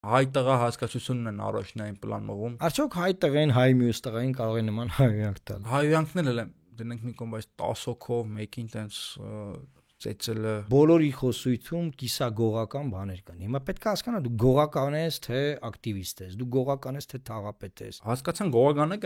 հայ տղա հասկացությունն են առաջնային պլան մղում։ Արդյոք հայ տղեն, հայ մյուս տղային կարող է նման հայհոյանք տալ։ Հայհոյանքն էլ դնենք մի կողմ, բայց 10 հոգով մեկին տենց ծեծելը բոլորի խոսույթում կիսագողական բաներ կան։ Հիմա պետք է հասկանալ, դու գողական ես, թե ակտիվիստ ես, դու գողական ես, թե թաղապետ ես։ Հասկացան գողականը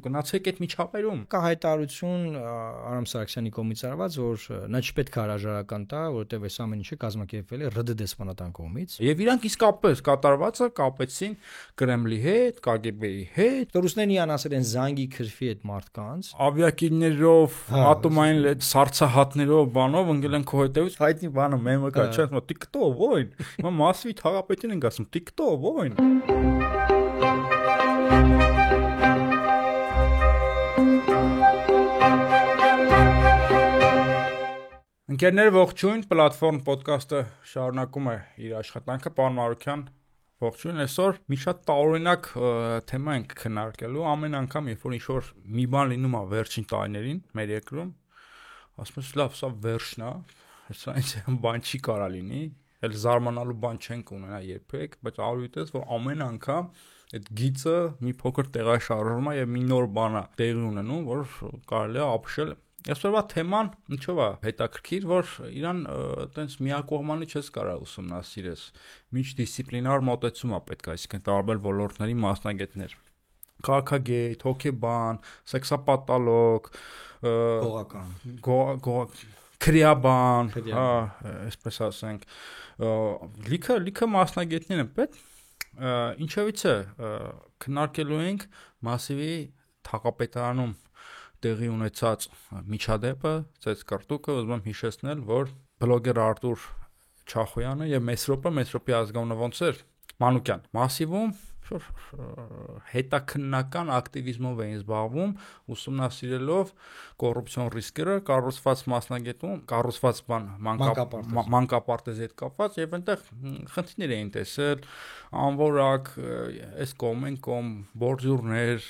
գնացեք այդ միջավայրում։ Կա հայտարարություն Արամ Սարգսյանի կողմից արված, որ նա չպետք է հրաժարական տա, որովհետև այս ամեն ինչը կազմակերպվել է ՌԴ դեսպանատան կողմից։ Եվ իրանք իսկապես կատարվածը կապեցին Կրեմլի հետ, KGB-ի հետ։ Տորուսներն իան ասել են զանգի քրֆի այդ մարդկանց։ Ավիակիրներով, ատոմային սառցահատներով, բանով ընկել են քո հետևից։ Հայտնի բանը մեմը կա, չէ՞, ты кто, воин։ Հիմա մասվի թաղապետին են ասում, ты кто, воин։ Ընկերներ, ողջույն, պլատֆորմ ոդկասթը շարունակում է իր աշխատանքը, պարոն Մարուկյան, ողջույն, այսօր մի շատ տարօրինակ թեմա ենք քննարկելու, ամեն անգամ, երբ որ ինչ-որ մի բան լինում է վերջին տարիներին մեր երկրում, ասում ես լավ, սա վերջն է, սա ինձ բան չի կարա լինի, էլ զարմանալու բան չենք ունենա երբեք, բայց արույտես, որ ամեն անգամ այդ գիծը մի փոքր տեղաշարժվում է եւ մի նոր բան է տեղի ունենում, որ կարելի է ապշել։ Այսօրվա թեման ինչով է հետաքրքիր, որ իրան այտենց միակողմանի չես կարող ուսումնասիրես։ Միջդիսցիպլինար մոտեցում է պետք, այսինքն տարբեր ոլորտների մասնագետներ։ Քաղաքագետ, հոգեբան, սեքսապաթոլոգ, գողական, քրեաբան, այսպես ասենք, լիքը մասնագետներ են պետք։ Ինչևից է քննարկելու ենք Մասիվի թաղապետարանում տեղի ունեցած միջադեպը, ծեծկարտուկը, ուզում եմ հիշեցնել, որ բլոգեր Արտուր Չախոյանը եւ Մեսրոպի ազգանունը ոնց էր Մանուկյան Մասիվում հետաքննական ակտիվիզմով էին զբաղվում, ուսումնասիրելով կոռուպցիոն ռիսկերը, կառուցված մասնագետում, կառուցված մանկապարտեզի հետ կապված եւ այնտեղ խնդիրներ էին տեսել, անորակ, այս կողմ են կողմ, բորձյուրներ,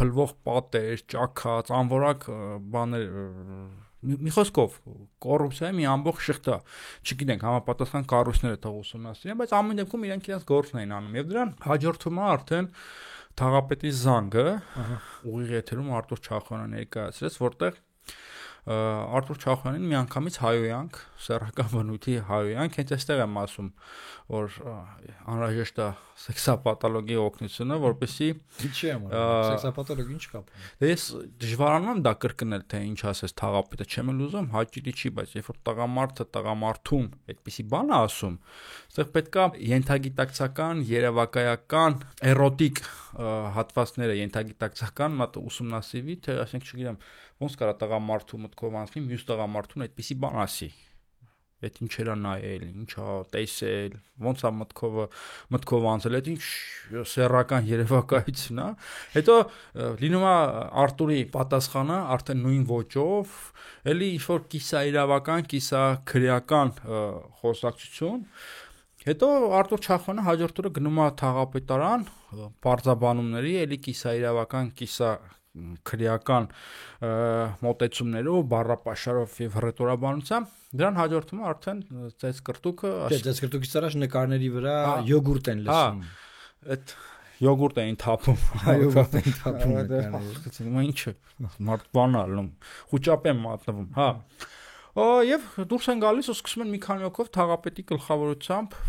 փլվող պատեր, ճաքած, անորակ բաներ մի խոսքով կոռուպցիայի մի ամբողջ շղթա, չգիտենք համապատասխան կառույցները թող ուսումնասիրեն, բայց ամեն դեպքում իրենք իրենց գործն էին անում եւ դրան հաջորդում է արդեն թաղապետի զանգը, ուղիղ եթերում Արտուր Չախոյանը ներկայացրեց, որտեղ Արտուր Չախոյանին միանգամից հայհոյանք, սեռական բնույթի հայհոյանք, հենց այստեղ եմ ասում, որ անհրաժեշտ է սեքսապաթոլոգի օգնությունը, որպեսզի Ինչի՞ է սեքսապաթոլոգի ինչ կապ ունի։ Դե ես դժվարանում եմ դա կրկնել, թե ինչ ասես թաղապետը, չեմ ուզում, հաճելի չի, բայց երբ որ տղամարդը տղամարդուն այդպիսի բան է ասում, այստեղ պետքա ենթագիտակցական, երևակայական, էրոտիկ հատվածները ենթագիտակցական մատ ուսումնասիրվի, թե ասենք չգիտեմ, ոնց կարա տղամարդու մտքով անցնի, մյուս տղամարդուն այդպիսի բան ասի։ Այդ ինչեր է նայել, ինչա տեսել, ոնց է մտքով անցել, այդ ինչ սեռական երևակայություն է։ Հետո լինում է Արտուրի պատասխանը արդեն նույն ոճով, էլի ինչ-որ կիսաիրավական, կիսաքրեական խոսակցություն։ Հետո Արտուր Չախոյանը հաջորդ օրը գնում է թաղապետարան, բարձաբանումների, էլի կիսաիրավական, քրեական մոտեցումներով, բառապաշարով եւ հռետորաբանությամբ դրան հաջորդում է արդեն ծեծկրտուկը, ծեծկրտուկից առաջ նկարների վրա յոգուրտ են լսում։ Այդ յոգուրտ էին թափում, յոգուրտ էին թափում նկարները։ Հիմա ինչը մարդ բան ալնում, խուճապ են մատնվում, հա։ Եվ դուրս են գալիս ու սկսում են մի քանի հոգով թաղապետի գլխավորությամբ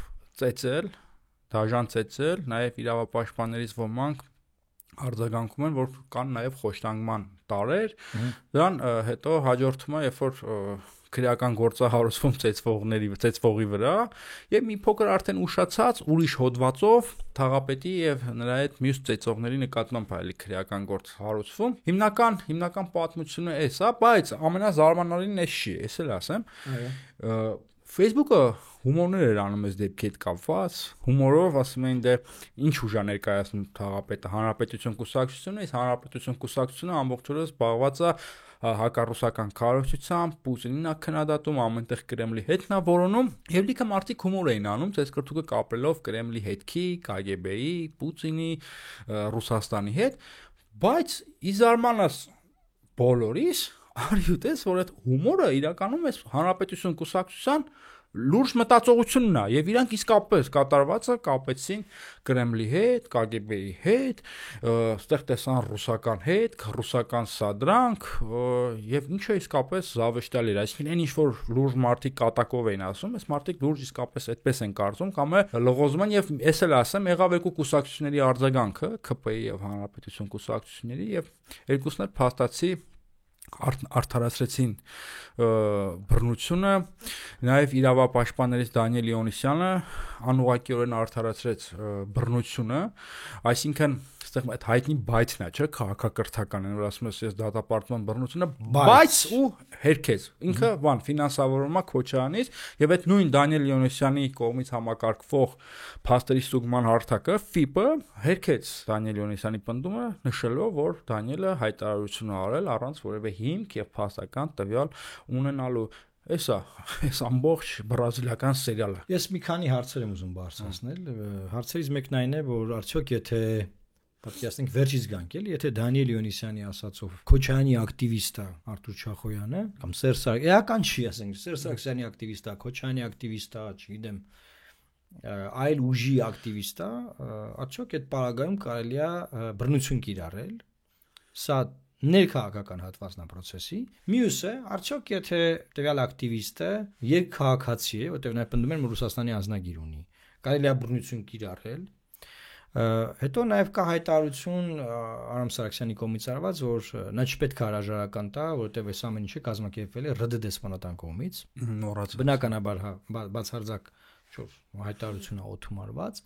ծեծել, դաժան ծեծել, նաեւ իրավապաշտպաններից ոմանք արձագանքում են, որ կան նաև խոշտանգման տարեր, դրան հետո հաջորդում է, երբ որ քրեական գործը հարուցվում ծեծվողի վրա, եւ մի փոքր արդեն ուշացած ուրիշ հոդվածով թաղապետի եւ նրա հետ մյուս ծեծողների նկատմամբ այլ քրեական գործ հարուցվում։ Հիմնական պատմությունը էս է, բայց ամենազարմանալին էս չի, էս էլ ասեմ։ Facebook-ը հումորներ էր անում այս դեպքի հետ կապված, հումորով ասում էին դե ինչ ուժա ներկայացնում թաղապետը, հանրապետություն կուսակցությունը, այս հանրապետություն կուսակցությունը ամբողջ օրը զբաղված է հակառուսական քարոզությամբ, Պուտինին է քննադատում, ամենտեղ Կրեմլի հետն է որոնում, եւ լիքը մարդիկ հումոր էին անում, ծեծկրտուկը կապելով Կրեմլի հետքի, KGB-ի, Պուտինի, Ռուսաստանի հետ, բայց ի զարմանս բոլորիս արյութես, որ այդ հումորը իրականում է հանրապետություն կուսակցության լուրջ մտածողությունն է եւ իրանք իսկապես կատարվածը կապեցին Կրեմլի հետ, KGB-ի հետ, ստեղ տեսան ռուսական հետ, ռուսական սադրանք եւ ինչը իսկապես զավեշտալի էր, այսինքն այն ինչ որ լուրջ մարդիկ կատակով էին ասում, այս մարդիկ լուրջ իսկապես այդպես են կարծում կամ լողոզում են եւ ես էլ ասեմ եղավ երկու կուսակցությունների արձագանքը ԿՊ-ի եւ Հանրապետություն կուսակցությունների եւ երկուսն էլ փաստացի արդարացրեցին բռնությունը, նաև իրավապաշտպաններից Դանիել Իոնիսյանը անուղղակիորեն արդարացրեց բռնությունը, այսինքն այստեղ այդ հայտնի բայթն է, չէ՞, քաղաքակրթականն, որ ասում ես դատապարտման բռնությունը, բայց ու հերքեց։ Ինքը բան ֆինանսավորումա Քոչարանից եւ այդ նույն Դանիել Իոնիսյանի կողմից համակարգվող փաստերի ստուգման հարթակը FIP-ը հերքեց Դանիել Իոնիսյանի պնդումը, նշելով, որ Դանիելը հայտարարություն ա արել առանց որևէ հիմք եւ փաստական տվյալ ունենալու։ Այս ամբողջ բրազիլական սերիալը։ Ես մի քանի հարցեր եմ ուզում բարձրացնել։ Հարցերից մեկն այն է, որ արդյոք եթե պատկերացնենք վերջից գանք էլի, եթե Դանիել Իոնիսյանի ասածով Քոչարյանի ակտիվիստ է Արտուր Չախոյանը կամ Սերժ Սարգսյանի, էական չի ասենք, Սերժ Սարգսյանի ակտիվիստ է, Քոչարյանի ակտիվիստ է, չգիտեմ, այլ ուժի ակտիվիստ է, արդյոք այդ պարագայում կարելի է բռնություն կիրառել։ Սա ներքաղաքական հատվածն է process-ի։ Մյուսը, արդյոք եթե տվյալ ակտիվիստը երկքաղաքացի է, որտեղ նա պնդում է, որ Ռուսաստանի ազնագիր ունի, կարելի է բռնություն կիրառել։ Հետո նաև կա հայտարարություն Արամ Սարգսյանի կողմից արված, որ նա չպետք է հրաժարական տա, որովհետև այս ամեն ինչը կազմակերպվել է ՌԴ դեսպանատան կողմից։ Բնականաբար, բացարձակ հայտարարությունը օդում արված։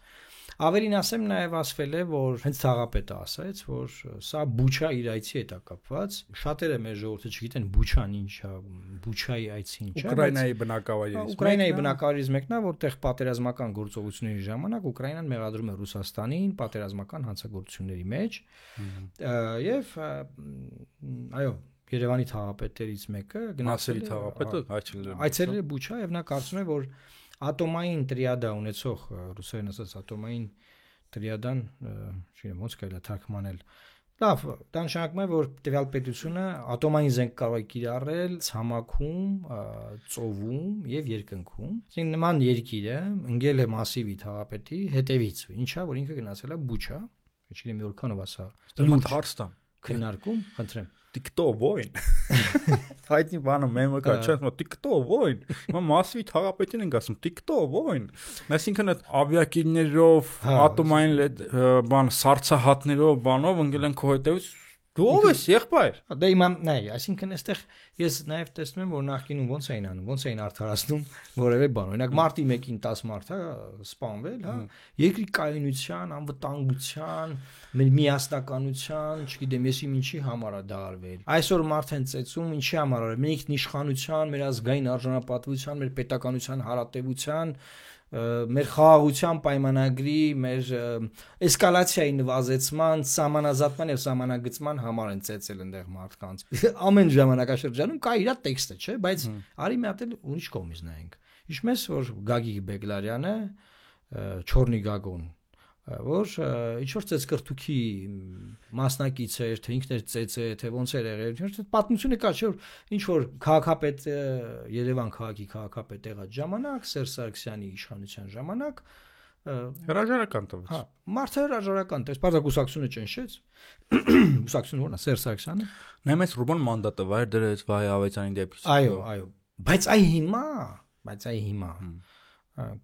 Ավելին ասեմ, նաև ասվել է, որ հենց թաղապետը ասաց, որ սա Բուչա իր այցի հետ է կապված։ Շատերը մեր ժողովուրդը չգիտեն Բուչան ինչ է, Բուչայի այցի ինչ է։ Ուկրաինայի բնակավայրից։ Ուկրաինայի բնակավայրից մեկն է, որտեղ պատերազմական գործողությունների ժամանակ Ուկրաինան մեղադրում է Ռուսաստանին պատերազմական հանցագործությունների մեջ։ Եվ այո, Երևանի թաղապետերից մեկը գնացել թաղապետը այցելել է Բուչա եւ նա կարծում է, որ ատոմային տրիադա ունեցող ռուսերեն ասած ատոմային տրիադան, չգիտեմ ոնց կարելի է թարգմանել։ Լավ, դա նշանակում է, որ տվյալ պետությունը ատոմային զենք կարող է կիրառել ցամաքում, ծովում եւ երկնքում։ Այսինքն նման երկիրը ընկել է մասիվի թաղապետի հետևից, ինչա որ ինքը գնացել է Բուչա, չգիտեմ որքանով ասա։ Դեռ հարցտան քննարկում, խնդրեմ։ Ты кто, воин? Հայտնի բանը մեմը կա, չէ՞, ты кто, воин? Հիմա մասվի թաղապետին ենք ասում, ты кто, воин? Այսինքն այդ ավիակիրներով, ատոմային բան սարսահատներով, բանով ընկել են քո հետևից Դու ով ես, եղբայր։ Դա իմ նայ, այսինքն այստեղ ես նաև տեսնում եմ, որ նախկինում ոնց էին անում, ոնց էին արդարացնում որևէ բան։ Օրինակ մարտի 1-ին 10 մարդ է սպանվել, հա, երկրի կայունության, անվտանգության, միասնականության, չգիտեմ, եսի ինչի համար է դա արվել։ Այսօր մարդ են ծեծում, ինչի համար արվել։ Մեր ինքնիշխանության, մեր ազգային արժանապատվության, մեր պետականության հարատևության մեր խաղաղության պայմանագրի, մեր էսկալացիայի նվազեցման, սահմանազատման եւ սահմանագծման համար են ծեծել այնտեղ մարդկանց։ Ամեն ժամանակաշրջանում կա իր տեքստը, չէ՞, բայց արի մի հատ էլ ուրիշ կողմից նայենք։ Հիշում ես, որ Գագիկ Բեգլարյանը, Չորնի Գագոն, որ ինչ որ ծեծկրտուքի մասնակից էր, թե ինքն էր ծեծե, թե ոնց էր եղել, պատմությունը կա, չէ՞ որ ինչ որ քաղաքապետ Երևան քաղաքի քաղաքապետ եղած ժամանակ, Սերժ Սարգսյանի իշխանության ժամանակ հրաժարական տվեց։ Հա, մարդը հրաժարական տվեց, բարձրակուսակցությունը ճնշեց։ Կուսակցությունը ո՞րն է, Սերժ Սարգսյանը։ Նայում ես Ռուբեն մանդատը վայր դրեց Վահե Ավետյանի դեպքից։ Այո, բայց այ հիմա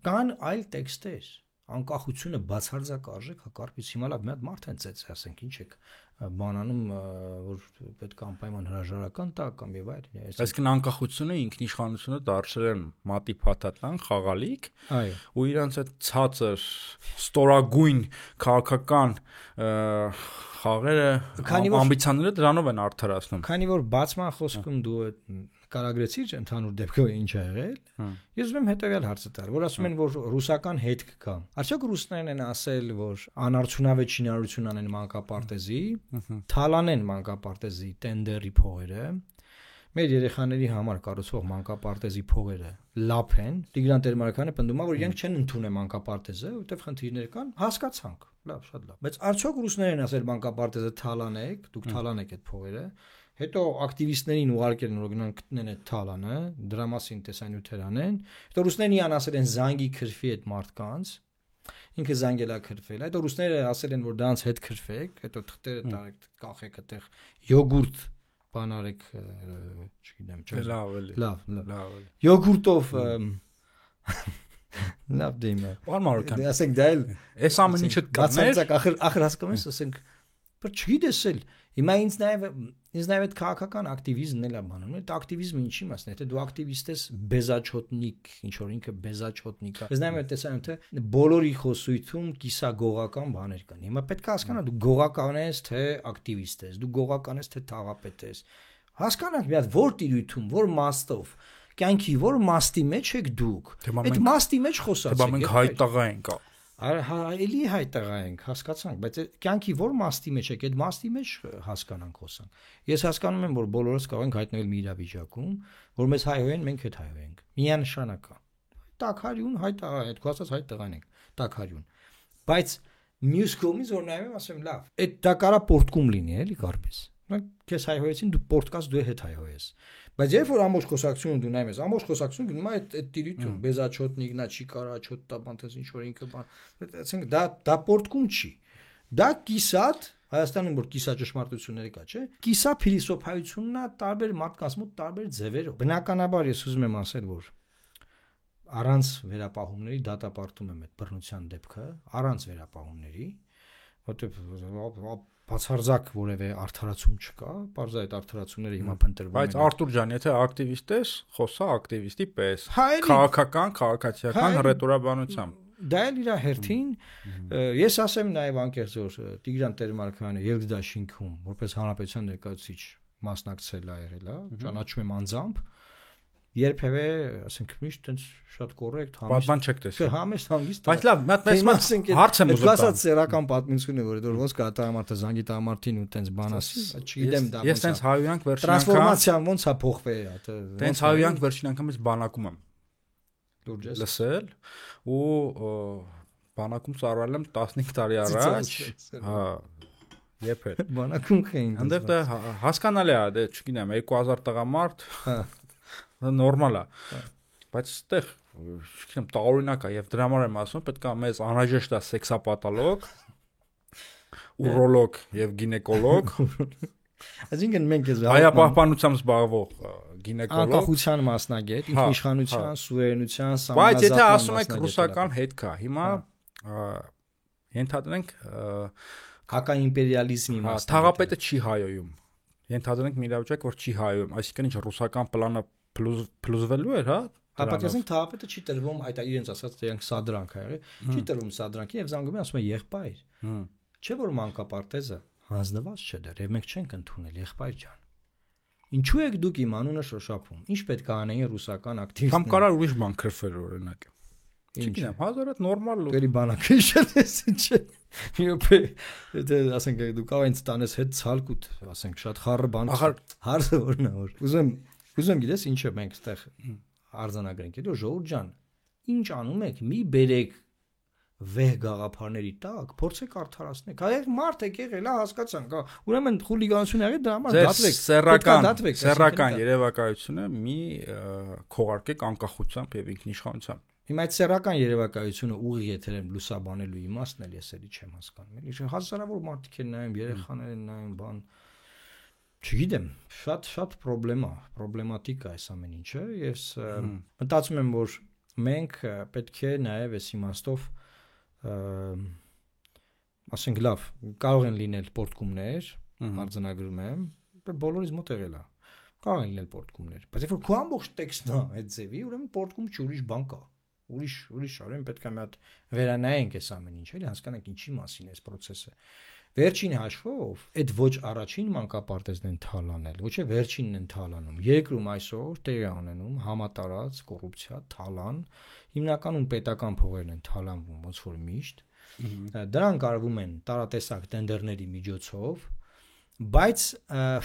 կան այլ տեքստեր անկախությունը բացարձակ արժեք հակառակից հիմա լավ մի հատ մարդ են ծեծի ասենք ինչ եք բանանում որ պետք է անպայման հրաժարական տա կամ եւ այլն այսինքն անկախությունը ինքնիշխանությունը դարձել են մատի փաթաթան խաղալիք ու իրանց այդ ցածր ստորագույն քաղաքական խաղերը ամբիցիաները դրանով են արդարացնում քանի որ բացման խոսքում դու կարագրեցիր ընդհանուր դեպքով ինչ ա եղել ես ուզում եմ հետեւյալ հարցը տալ որ ասում են որ ռուսական հետք կա արդյոք ռուսներն են ասել որ անարդյունավետ շինարարություն անեն մանկապարտեզի թալանեն մանկապարտեզի տենդերի փողերը մեր երեխաների համար կառուցվող մանկապարտեզի փողերը լափ են Տիգրան Տեր-Մարաքյանը պնդում է որ իրենք չեն ընդունել մանկապարտեզը որտեղ խնդիրներ կան հասկացանք լավ շատ լավ բայց արդյոք ռուսներն են ասել մանկապարտեզը թալանեք դուք թալանեք այդ փողերը Հետո ակտիվիստներին ուղարկել նոր գնան գտնեն այդ թալանը, դրա մասին տեսանյութեր անեն։ Հետո ռուսներն իան ասել են զանգի քրֆի այդ մարդկանց։ Ինքը զանգելա քրֆել։ Հետո ռուսները ասել են որ դրանց հետ քրֆեք, հետո թղթերը տարեք, կախեք այդտեղ յոգուրտ բանարեք, չգիտեմ, լավ։ Յոգուրտով լավ դիմը։ Արմարական։ Ասենք դա էլ Էս ամեն ինչը կներ։ Ախր հասկանում ես, ասենք, բայց չգիտես էլ։ Հիմա ինձ նաև այդ քաղաքական ակտիվիզմն էլ է բանում։ Այդ ակտիվիզմը ինչի մասն է, թե դու ակտիվիստ ես բեզաչոտնիկ, ինչ որ ինքը բեզաչոտնիկ է։ Ես նաև այդ տեսնում թե բոլորի խոսույթում կիսագողական բաներ կան։ Հիմա պետք է հասկանալ դու գողական ես, թե ակտիվիստ ես, դու գողական ես, թե թաղապետ ես։ Հասկանանք մի հատ որ տիրույթում, որ մաստով կյանքի որ մաստի մեջ եք դուք։ Այդ մաստի մեջ խոսացեք։ Բա մենք հայտաղա ենք։ Էլի հայտաղա ենք, հասկացանք, բայց կյանքի որ մաստի մեջ եք, այդ մաստի մեջ հասկանանք խոսանք։ Ես հասկանում եմ, որ բոլորս կարող ենք հայտնել մի իրավիճակում, որ մեզ հայհոյեն, մենք հետ հայհոյենք։ Միանշանակ է։ Տակարյուն հայտաղա, այդ կասած հայտաղան ենք, տակարյուն։ Բայց մյուս կողմից որ նայում եմ, ասեմ, լավ, այդ դա կարա պորտկում լինի, էլի կարպես։ Քեզ հայհոյեցին, դու պորտկաս դու հետ հայհոյես։ Բայց երբ որ ամբողջ խոսակցությունը դու նայում ես, ամբողջ խոսակցությունը գնում է այդ տիրույթում, բեզաչոտնիկ, նա չի կարա չոտ տա բան տես ինչ որ ինքը բան, ասենք դա պորտկում չի։ Դա կիսատ, Հայաստանում որ կիսա ճշմարտությունների կա, չէ՞։ Կիսա փիլիսոփայությունն է տարբեր մարդկանց մոտ տարբեր ձևերով։ Բնականաբար ես ուզում եմ ասել, որ առանց վերապահումների դատապարտում եմ այդ բռնության դեպքը, առանց վերապահումների, որտեղ բացարձակ որևէ արդարացում չկա, բարձր այդ արդարացումները հիմա փնտրվում են։ Բայց Արտուր ջան, եթե ակտիվիստ ես, խոսա ակտիվիստի պես, քաղաքական, քաղաքացիական հռետորաբանությամբ։ Դա էլ իր հերթին, ես ասեմ նաև անկեղծ որ Տիգրան Տեր-Մարգարյանը Ելգդաշինքում որպես հանրապետության ներկայացուցիչ մասնակցել է եղել, ճանաչում եմ անձամբ, երբևէ, ասենք, միշտ այնց շատ կոռեկտ, պատման չեք տեսել։ Համեստ հանգիստ։ Բայց լավ, հարց եմ ուզում։ Կասած սերական պատմություն է, որ ոնց կա տղամարդը զանգի տղամարդին ու տենց բան ասի, չգիտեմ դա։ Ես տենց հայոյանք վերջին անգամ տրանսֆորմացիան ոնց է փոխվել, տենց հայոյանք վերջին անգամ ես բանակում եմ լուրջ լսել ու բանակում ծառայել եմ 15 տարի առաջ։ Հա, երբ էր։ Բանակում քեին։ Այնտեղ դա հասկանալի է, դե չգիտեմ, 2000 տղամարդ նորմալ է, բայց այդտեղ չգիտեմ տարօրինակ է եւ դրա համար եմ ասում պետք է մեզ անհրաժեշտ է սեքսապաթոլոգ, ուրոլոգ եւ գինեկոլոգ, այսինքն մենք ես հայապահպանությամբ զբաղվող գինեկոլոգ, անկախության մասնագետ, ինքնիշխանության, սուվերենության, բայց եթե ասում եք ռուսական հետ կա, հիմա ենթադրենք հակաիմպերիալիզմի մասնագետ, թաղապետը չի հայոյում, ենթադրենք մի իրավիճակ որ չի հայոյում, այսինքն ինչ ռուսական պլանը փլուզվելու էր, հա։ Հապատեսին թաղապետը չի տրվում, այդ իրենց ասած դրանք սադրանք է եղել, չի տրվում սադրանքի եւ զանգում է ասում է եղբայր։ Չէ որ մանկապարտեզը հանձնված չէ դեռ եւ մենք չենք ընդունել եղբայր ջան։ Ինչու եք դուք իմ անունը շոշափում։ Ինչ պետք է անեին ռուսական ակտիվիստները։ Կամ կարա ուրիշ բան քրֆեր օրինակ։ Չգիտեմ, հազարդ նորմալ լուր։ Գերի բանակը շատես չէ։ Միոպե դե ասենք դու կարող ես տանես հետ ցալկուտ, ասենք շատ խառը բան։ Ախր հարցը որն է որ։ Ուզում գիտես ինչը մենք այդտեղ արձանագրենք, հետո ժողովուրդ ջան, ինչ անում եք, մի բերեք վեհ գաղափարների տակ, փորձեք արդարացնել։ Հայեր մարդ եք եղել, հասկացանք, ուրեմն խուլիգանություն եղել, դրա համար դատվեք։ Սեռական երևակայությունը մի քողարկեք անկախությամբ եւ ինքնիշխանությամբ։ Հիմա այդ սեռական երևակայությունը ուղիղ եթերեմ լուսաբանելու իմաստն էլ ես էլի չեմ հասկանում։ Էլի հազարավոր մարդիկ են նայում, երեխաներ են նայում, բան չգիտեմ, շատ պրոբլեմատիկ է այս ամեն ինչը։ Ես մտածում եմ, որ մենք պետք է նաև այս իմաստով ասենք լավ, կարող են լինել պորտկումներ, արձանագրում եմ, բոլորից մոտ եղել է։ Կարող են լինել պորտկումներ, բայց երբ որ քո ամբողջ տեքստն է այդ ձևի, ուրեմն պորտկում չի, ուրիշ բան կա։ Ուրիշ արեն պետք է մի հատ վերանայենք այս ամեն ինչը, էլի հասկանանք ինչի մասին է այս process-ը։ Վերջին հաշվով այդ ոչ առաջին մանկապարտեզն են թալանել, ոչ է վերջինն են թալանում։ Երկրում այսօր տեղի ունենում համատարած կոռուպցիա, թալան, հիմնականում պետական փողերն են թալանվում ոնց որ միշտ։ Դրանք արվում են տարատեսակ տենդերների միջոցով, բայց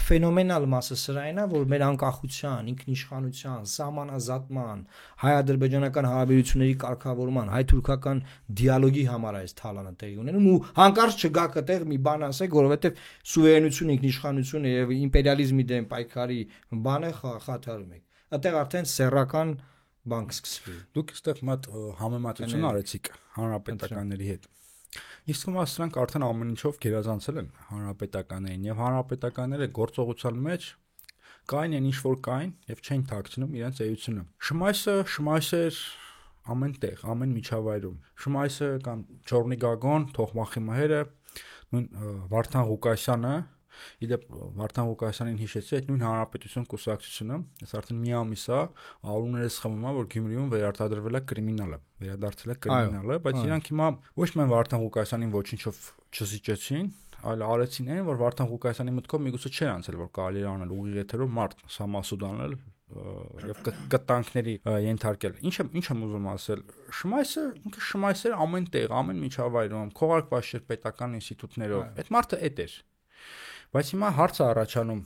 ֆենոմենալ մասը սրային է, որ մեր անկախության, ինքնիշխանության, սահմանազատման, հայ-ադրբեջանական հարաբերությունների կարգավորման, հայ-թուրքական դիալոգի համար այս թալանը տեղի ունենում ու հանկարծ չգաք այդտեղ մի բան ասեք, որովհետև սուվերենություն, ինքնիշխանությունը եւ իմպերիալիզմի դեմ պայքարի բանը խաթարում եք։ Այդտեղ արդեն սեռական բան կսկսվի։ Դուք այստեղ մատ համեմատություն արեցիք հանրապետականների հետ։ Իսկ հիմա սրանք արդեն ամեն ինչով գերազանցել են հանրապետականներին եւ հանրապետականները գործողության մեջ կային են ինչ որ կային եւ չեն թաքցնում իրենց էությունը։ Շմայսը ամենտեղ, ամեն միջավայրում։ Շմայսը կամ Չորնի Գագոն, Թոխմախի մհերը, նույն Վարդան Ղուկասյանը, իդեպ Վարդան Ղուկասյանին հիշեցի, այդ նույն հանրապետություն կուսակցությունը, այս արդեն մի ամիս է, ալուններս խմում է, որ Գյումրիում վերարտադրվել է կրիմինալը, վերադարձել է կրիմինալը, բայց իրանք հիմա ոչ միայն Վարդան Ղուկասյանին ոչինչով չզիջեցին, այլ արեցին այն, որ Վարդան Ղուկասյանի մտքով միգուցե չէր անցել, որ կարելի է անել ուղիղ եթերով մարդ Սամասուդ անել եւ կտանքների ենթարկել։ Ինչ եմ ուզում ասել, Շմայսը ամենտեղ, ամեն միջավայրում, քողարկված չէր պետական ինստիտուտներով։ Այդ մարդը էդ էր։ Բայց հիմա հարցը առաջանում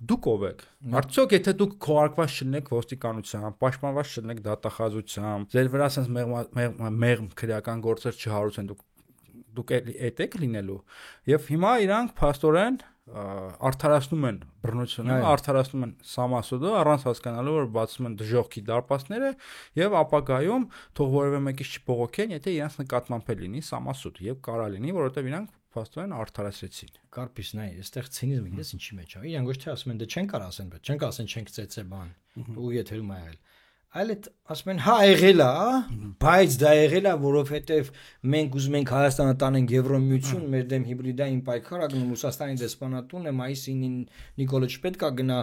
դուք ով եք։ Արդյոք եթե դուք քողարկված չլինեք ոստիկանությամբ, պաշտպանված չլինեք դատախազությամբ, ձեր վրա ասես մեղմ քրեական գործեր չհարուցեն, դուք էդ եք լինելու։ Եվ հիմա իրանք փաստորեն արդարացնում են բռնությունը, արդարացնում են Սամասուդը առանց հասկանալու, որ բացում են դժողքի դարպասները եւ ապագայում թող որևէ մեկից չբողոքեն, եթե իրանք նկատմամբ է լինի Սամասուդ եւ կարա լինի, որովհետեւ իրանք փաստորեն արդարացրեցին։ Կարպիսն է, այստեղ ցինիզմը գիտես ինչի մեջ է։ Իրանք ոչ թե ասում են դե չեն կարող ասեն, բայց չեն կարող ասեն չենք ծեծե բան։ Ու եթերում է այլ։ Այլ այդ ասում են հա եղել է, բայց դա եղել է, որովհետև մենք ուզում ենք Հայաստանը տանենք Եվրոմիություն, մեր դեմ հիբրիդային պայքար ակնում Ռուսաստանի դեսպանատուն է, մայիսի 9-ին Նիկոլը չպետք է գնա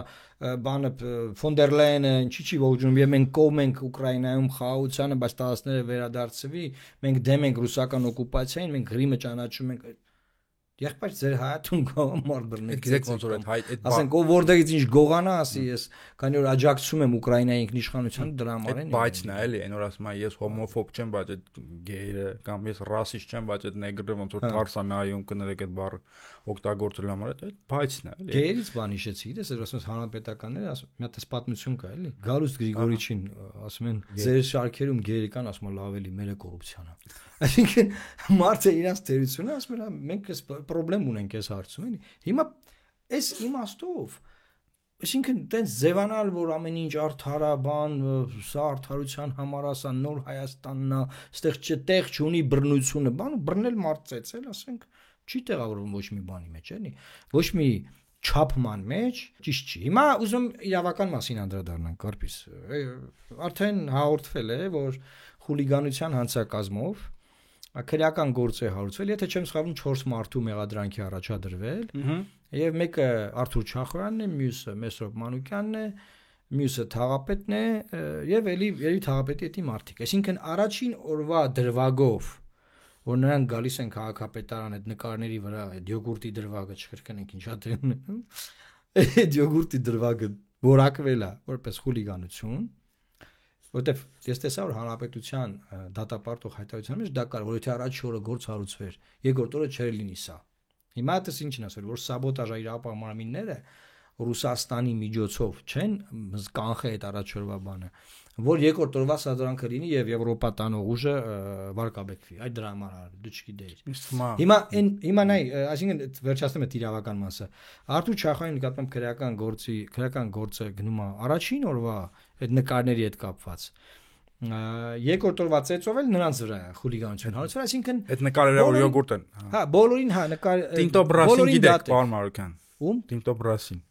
բանը ֆոն դեր Լայենը ինչի ողջունում եւ մենք կողմ ենք Ուկրաինայում խաղաղությանը, բայց տարածքները վերադարձվի, մենք դեմ ենք ռուսական օկուպացիային, մենք Ղրիմը ճանաչում ենք Եղբայր ձեր հայաթուն գոհամար բռնեք։ Գիտեք ոնց որ այդ ասենք ով որտեղից ինչ գողանա ասի ես քանի որ աջակցում եմ Ուկրաինայի ինքնիշխանությանը դրա համար են։ Բայցն է էլի, այն որ ասում եմ ես հոմոֆոբ չեմ, բայց այդ գեյը կամ ես ռասիստ չեմ, բայց այդ նեգրը ոնց որ Թարսամիայում կներեք այդ բառը օգտագործելու համար այդ բայցն է էլի։ Գեյից բան հիշեցի, գիտես ես ասում հանրապետականները ասում մի հատ պատմություն կա էլի։ Գարուստ Գրիգորիչին ասում են ձեր շարքերում գեյի կան, ասում են լավ էլի մերը կոռուպցիան է։ Այսինքն մարդը իրաց թերությունը ասում են մենք էս պրոբլեմ ունենք այս հարցում էլի։ Հիմա այս իմաստով այսինքն տենց ձևանալ որ ամեն ինչ արդար է բան սա արդարության համար է սա նոր Հայաստանն է այստեղ չտեղ չունի բռնությունը բան ու բռնել մարդ ծեծել ասենք չի տեղավորվում ոչ մի բանի մեջ էլի ոչ մի չափման մեջ ճիշտ չի հիմա ուզում իրավական մասին անդրադառնանք Կարպիս արդեն հաղորդվել է որ խուլիգանության հանցակազմով քրեական գործ է հարուցվել, եթե չեմ սխալվում 4 մարդու մեղադրանքի առաջադրվել, եւ մեկը Արթուր Չախոյանն է, մյուսը Մեսրոպ Մանուկյանն է, մյուսը Թաղապետն է, եւ ելի Թաղապետի հետի մարդիկ։ Այսինքն առաջին օրվա դրվագով, որ նրանք գալիս են քաղաքապետարան այդ նկարների վրա, այդ յոգուրտի դրվագը չկրկնենք ինչա դրում են, այդ յոգուրտի դրվագը որակվել է որպես խուլիգանություն որտեվ ես տեսա որ հանրապետության դատապարտող հայտարարության մեջ դա կար որ եթե առաջ օրը գործ հարուցվեր երկրորդ օրը չէր լինի սա հիմա դες ինչն ասել որ սաբոտաժ իրապահմանները Ռուսաստանի միջոցով չեն կանխել այդ առաջ օրվա բանը որ երկրորդ օրվա սադրանքը լինի եւ Եվրոպա տանող ուժը վարկաբեկվի այդ դրա համար դու չգիտեիր հիմա նայ այսինքն վերջացնեմ այդ իրավական մասը Արթուր Չախոյանի նկատմամբ քրեական գործը գնում է առաջին օրվա այդ նկարների հետ կապված երկրորդ օրվա ծեծով էլ նրանց վրա է խուլիգանություն հարուցվել այսինքն այդ նկարերը որ յոգուրտ են հա բոլորին հա նկար Տինտո Բրասին գիտեք պարոն Մարուկյան ում Տինտո Բրասին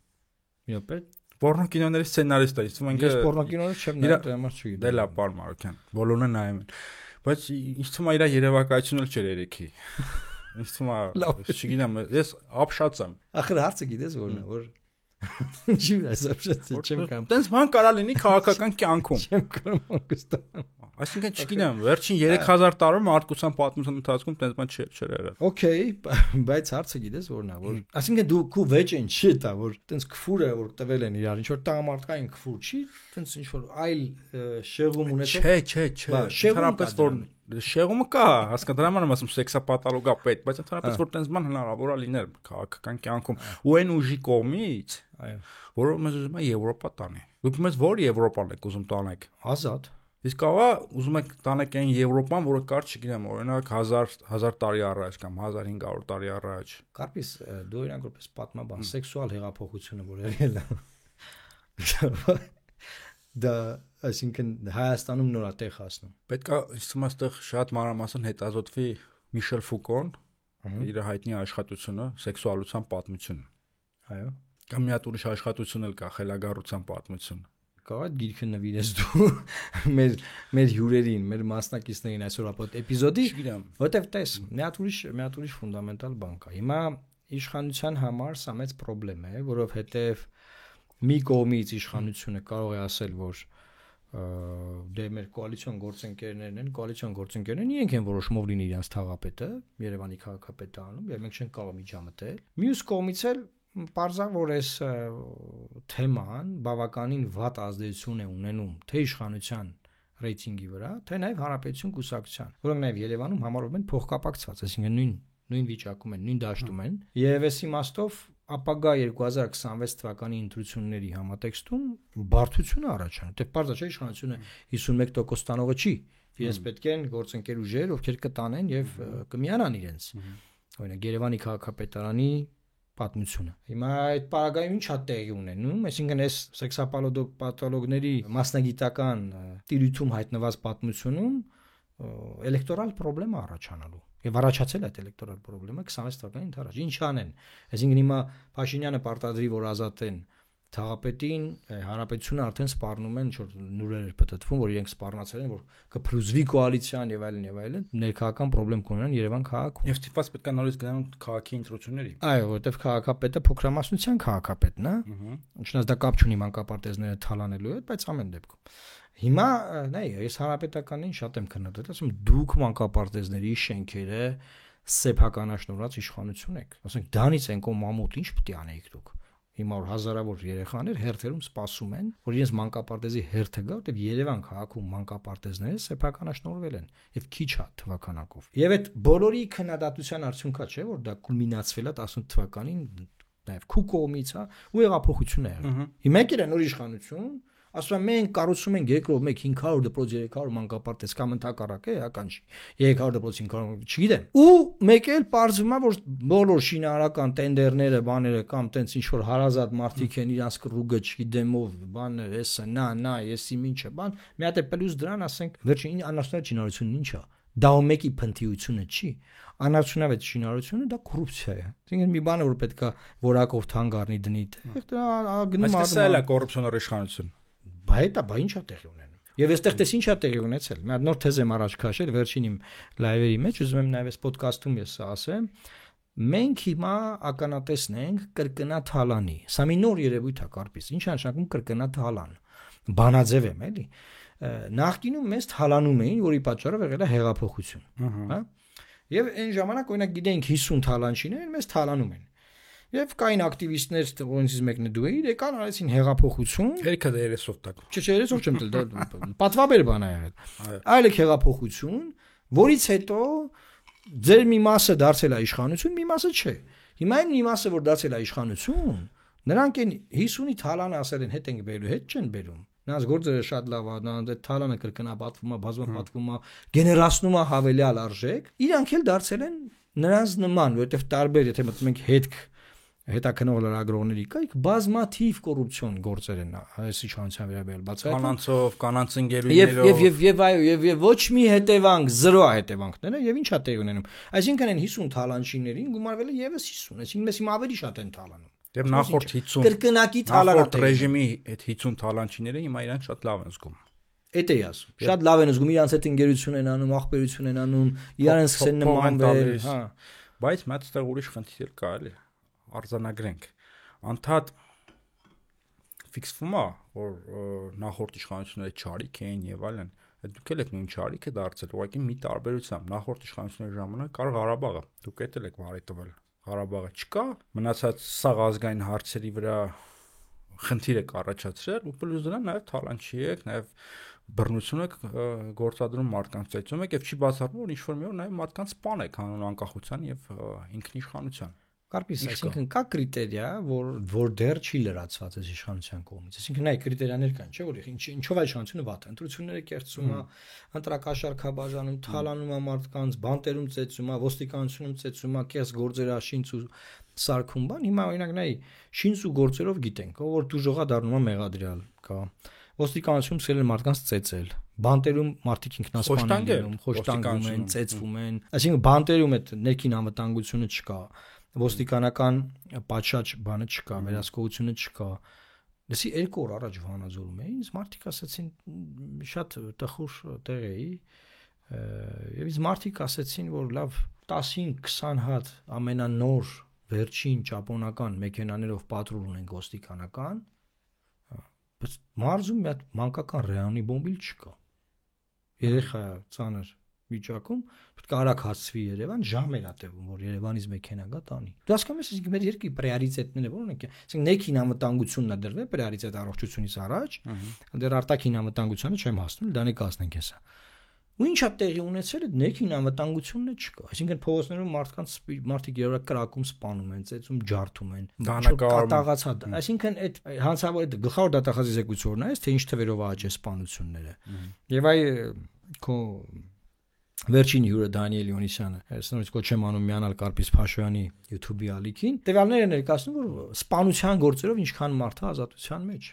Իոպե Պորնոկինոների սցենարիստ է, ասում ենք ես պորնոկինոները չեմ նայել, դրա համար չգիտեմ։ Դե լավ, պարոն Մարուկյան, բոլորն են նայում են։ Բայց ինձ թվում է իր երևակայությունն էլ չէր երեքի։ Ինձ թվում է, չգիտեմ, ես ապշած եմ։ Ախր հարցը գիտես որն է, որ ինչի՞ ես ապշած չեմ կամ։ Տենց բան կարա լինի քաղաքական կյանքում։ Չեմ կարող անգստանալ։ Այսինքն չգիտեմ, վերջին 3000 տարում մարդկության պատմության ընթացքում տենց բան չէր եղել։ Okay, բայց հարցը գիտես որն է, որ այսինքն դու քու վեճ են չի տա, որ տենց քֆուր է որ տվել են իրար, ինչ որ տղամարդկային քֆուր չի, տենց ինչ որ այլ շեղում ունեցող։ Չէ։ Ընդհանրապես որ շեղումը կա, հասկանա, դրա համար եմ ասում սեքսապաթոլոգա պետ, բայց ընդհանրապես որ տենց բան հնարավոր է լինել քաղաքական կյանքում ու այն ուժի կողմից, որը մեզ ուզում է Եվրոպա տանի։ Դուք մեզ որ Եվրոպան եք ուզում տանեք։ Ազատ։ Իսկ ահա ուզում եք տանեք այն Եվրոպան, որը կար, չգիտեմ, օրինակ 1000 տարի առաջ կամ 1500 տարի առաջ։ Կարպիս դու օրինակ որպես պատմաբան սեքսուալ հեղափոխությունը որ եղել է։ Դա այսինքն Հայաստանում նորատեղ հասնում։ Պետք է իստում այստեղ շատ մանրամասն հետազոտվի Միշել Ֆուկոն, իր հայտնի աշխատությունը սեքսուալության պատմություն։ Այո։ Կամ մի հատ ուրիշ աշխատություն էլ կա խելագարության պատմություն։ Կարող է գիրքը նվիրես դու մեր հյուրերին, մեր մասնակիցներին այսօր ապա էպիզոդի, որտեվ տես, մի հատ ուրիշ ֆունդամենտալ բան կա։ Հիմա իշխանության համար սա մեծ խնդրեմ է, որովհետև մի կողմից իշխանությունը կարող է ասել, որ դե մեր կոալիցիոն գործընկերներն են, իրենք են որոշումով լինի իրենց թաղապետը, Երևանի քաղաքապետը անում, եւ մենք չենք կարող միջամտել։ Մյուս կողմից էլ Պարզա որ այս թեման բավականին վատ ազդեցություն է ունենում թե իշխանության ռեյտինգի վրա, թե նաև հանրապետություն կուսակցության, որոնք նաև Երևանում համարվում են փոխկապակցված, այսինքն նույն վիճակում են, նույն դաշտում են, եւ այս իմաստով ապագա 2026 թվականի ընտրությունների համատեքստում բարդությունը առաջանում, թե պարզա չէ իշխանությունը 51% ստանողը չի, իրենց պետք են գործընկեր ուժեր, ովքեր կտանեն եւ կմիանան իրենց, օրինակ Երևանի քաղաքապետարանի պատմությունը։ Հիմա այդ պարագայում ինչ է տեղի ունենում, այսինքն այս սեքսապաթոլոգների մասնագիտական տիրույթում հայտնված պատմությունում էլեկտորալ խնդրեմ առաջանալու։ Եվ առաջացել է այդ էլեկտորալ խնդրեմը 26 թվականին առաջ։ Ինչ անեն։ Այսինքն հիմա Փաշինյանը պարտադրի որ ազատեն թաղապետին, հանրապետությունը արդեն սպառնում են ինչ որ նուրեր էր պատտվում, որ իրենք սպառնացել են, որ կփլուզվի կոալիցիան եւ այլն, ներքաղաքական խնդրեմ կունենան Երևան քաղաքում։ Եվ ստիպված պետք է նորից գնան քաղաքի ընտրությունների։ Այո, որովհետեւ քաղաքապետը փոքրամասնության քաղաքապետն է։ Ինչնայած դա կապ չունի մանկապարտեզները թալանելու հետ, բայց ամեն դեպքում։ Հիմա նայ, ես հանրապետականին շատ եմ քննադատել, ասում դուք մանկապարտեզների շենքերը սեփականաշնորհած իշխանություն եք։ Ասենք դանից են կոմ մամուտ, ինչ պետք է անեիք դուք։ Հիմա որ հազարավոր երեխաներ հերթերում սպասում են, որ իրենց մանկապարտեզի հերթը գա, որտեղ Երևան քաղաքում մանկապարտեզները սեփականաշնորհվել են եւ քիչ է թվականակով։ Եվ այդ բոլորի քննադատության արդյունքա չէ, որ դա կուլմինացվել է 18 թվականին, նաեւ քու կողմից է ու հեղափոխություն է եղել։ Հիմա եկել է նոր իշխանություն, ասում մենք կառուցում ենք երկրով մեկ 500 դպրոց 300 մանկապարտեզ կամ ընդհակառակ է, հական չի 300 դպրոց 500 չգիտեմ ու մեկ էլ պարզվում է որ բոլոր շինարարական տենդերները բաները կամ տենց ինչ որ հարազատ մարդիկ են իրանց կռուգը չգիտեմ ով բաներ էսը նա եսի ինչը բան մի հատ է պլյուս դրան ասենք վերջին անարդյունավետ շինարարությունն ինչ է դա ու մեկի փնթիությունը չի անարդյունավետ շինարարությունը դա կոռուպցիա է այսինքն մի բան է որ պետքա որակով թանկ առնի դնի դա գնում է կոռուպցիոն իշխանություն Բայց ինչ է տեղի ունենում։ Եվ այստեղ տես ինչ է տեղի ունեցել։ Մի հատ նոր թեզ եմ առաջ քաշել վերջին իմ լայվերի մեջ, ուզում եմ նաև այս ոդկասթում ես ասեմ։ Մենք հիմա ականատեսն ենք կրկնա թալանի։ Սա մի նոր երևույթ է կարպիս։ Ինչ է նշանակում կրկնա թալան։ Բանաձև եմ, էլի։ Նախկինում մեզ թալանում էին, որի պատճառով եղել է հեղափոխություն, հա։ Եվ այն ժամանակ օրինակ գիտենք 50 թալանչիներ մեզ թալանում են։ Եվ կային ակտիվիստներ, որոնցից մեկն է դու էիր, եկան արեցին հեղափոխություն։ Երիքա դա 30 տակ։ Չէ, 30 չեմ տել, դա պատվաբեր բան է եղել։ Այլ հեղափոխություն, որից հետո ձեր մի մասը դարձել է իշխանություն, մի մասը չէ։ Հիմա այն մի մասը, որ դարձել է իշխանություն, նրանք են 50-ի թալանը ասել են հետ ենք բերելու, հետ չեն բերում։ Նրանց գործերը շատ լավ է, նրանց թալանը կրկնապատվում է, բազմապատվում է, գեներացնում է հավելյալ արժեք։ Իրանք էլ դարձել են նրանց նման, որովհետև տարբեր, եթե մտնում ենք հետաքնող լրագրողների կայք բազմաթիվ կոռուպցիոն գործեր են այս իշխանության վերաբերյալ բացահայտվում կանանցով, կանանց ընկերուներով եւ այո եւ ոչ մի հետևանք, զրո հետևանքները եւ ինչ է տեղ ունենում այսինքն են 50 թալանչիներին գումարվել է եւս 50 այսինքն մեզ հիմա ավելի շատ են թալանում եւ նախորդ 50 կրկնակի թալանات ռեժիմի այդ 50 թալանչիները հիմա իրանք շատ լավ են զգում Էդ է ասում շատ լավ են զգում իրանց հետ ընկերություն են անում աղբերություն են անում իրանց սկսեն նմանվել հա բայց մած տեղ ուրիշ խնդիր կա էլի արձանագրենք անդադ ֆիքսվում է որ նախորդ իշխանությունները չարիք էին եւ այլն դուք եք նույն չարիքը դարձել ուղղակի մի տարբերությամբ նախորդ իշխանությունների ժամանակ կար Ղարաբաղը դուք էլ եք վարի տվել Ղարաբաղը չկա մնացած սաղ ազգային հարցերի վրա խնդիր եք առաջացրել ու պլյուս դրան նաեւ թալանչի եք նաեւ բռնություն եք գործադրում մարդկանց ծեծում եք եւ չի բացառվում որ ինչ-որ մի օր նաեւ մարդկանց սպան եք հանուն անկախության եւ ինքնիշխանության։ Կարպիս, այսինքն կա կրիտերիա, որ դեռ չի լրացված այս իշխանության կողմից։ Այսինքն այ կրիտերիաներ կան, չէ՞ որ ինչով այդ իշխանությունը վատ է, ընտրությունները կեղծում է, ընտրակաշառքա բաժանում, թալանում է մարդկանց, բանտերում ծեծում է, ոստիկանությունում ծեծում է, կեղծ գործեր աշինց ու սարքում բան։ Հիմա օրինակ նայ շինց ու գործերով գիտենք, ով որ դուժողա դառնում է մեղադրյալ, կա։ Ոստիկանությունում սկսել են մարդկանց ծեծել, բանտերում մարդիկ ինքնասպան են լինում, խոշտանգում են, ծեծվում են։ Այսինքն բանտերում այդ ներքին անվտանգությունը չկա, ոստիկանական պատշաճ բանը չկա, վերահսկողությունը չկա։ Լսի 2 օր առաջ Վանաձորում էի, ինձ մարդիկ ասացին շատ տխուր տեղ էի, եւ ինձ մարդիկ ասացին, որ լավ 15-20 հատ ամենանոր վերջին ճապոնական մեքենաներով պատրուլ ունեն ոստիկանական, բայց մարզում մի հատ մանկական ռեանի բոմբիլ չկա։ Երեխա ծանր վիճակում պետք է արագ հասցվի Երևան, ժամեր ա տևում որ Երևանից մեքենա գա տանի։ Դու հասկանում ես, մեր երկրի պրիորիտետները որոնք են, ասենք ներքին անվտանգությունն է դրվել պրիորիտետ առողջությունից առաջ, դեռ արտաքին անվտանգությանը չեմ հասնում, դա նկասնենք հեսա։ Ու ինչա տեղի ունեցել է ներքին անվտանգությունն չկա։ Այսինքն փողոցներում մարդիկ երբ կրակում սպանում են, ծեծում, ջարդում են, կատաղացած։ Այսինքն այդ հանցավոր այդ գլխավոր դատախազի զեկույցորն է, թե ինչ թվերով աճ է սպանությունները։ Եվ այ քո վերջին հյուրը Դանիել Յոնիսյանը, այսինքն կոչեմ անում միանալ Կարպիս Փաշոյանի YouTube-ի ալիքին, տվյալները ներկայացնում որ սպանության գործերով ինչքան մարդ է ազատության մեջ։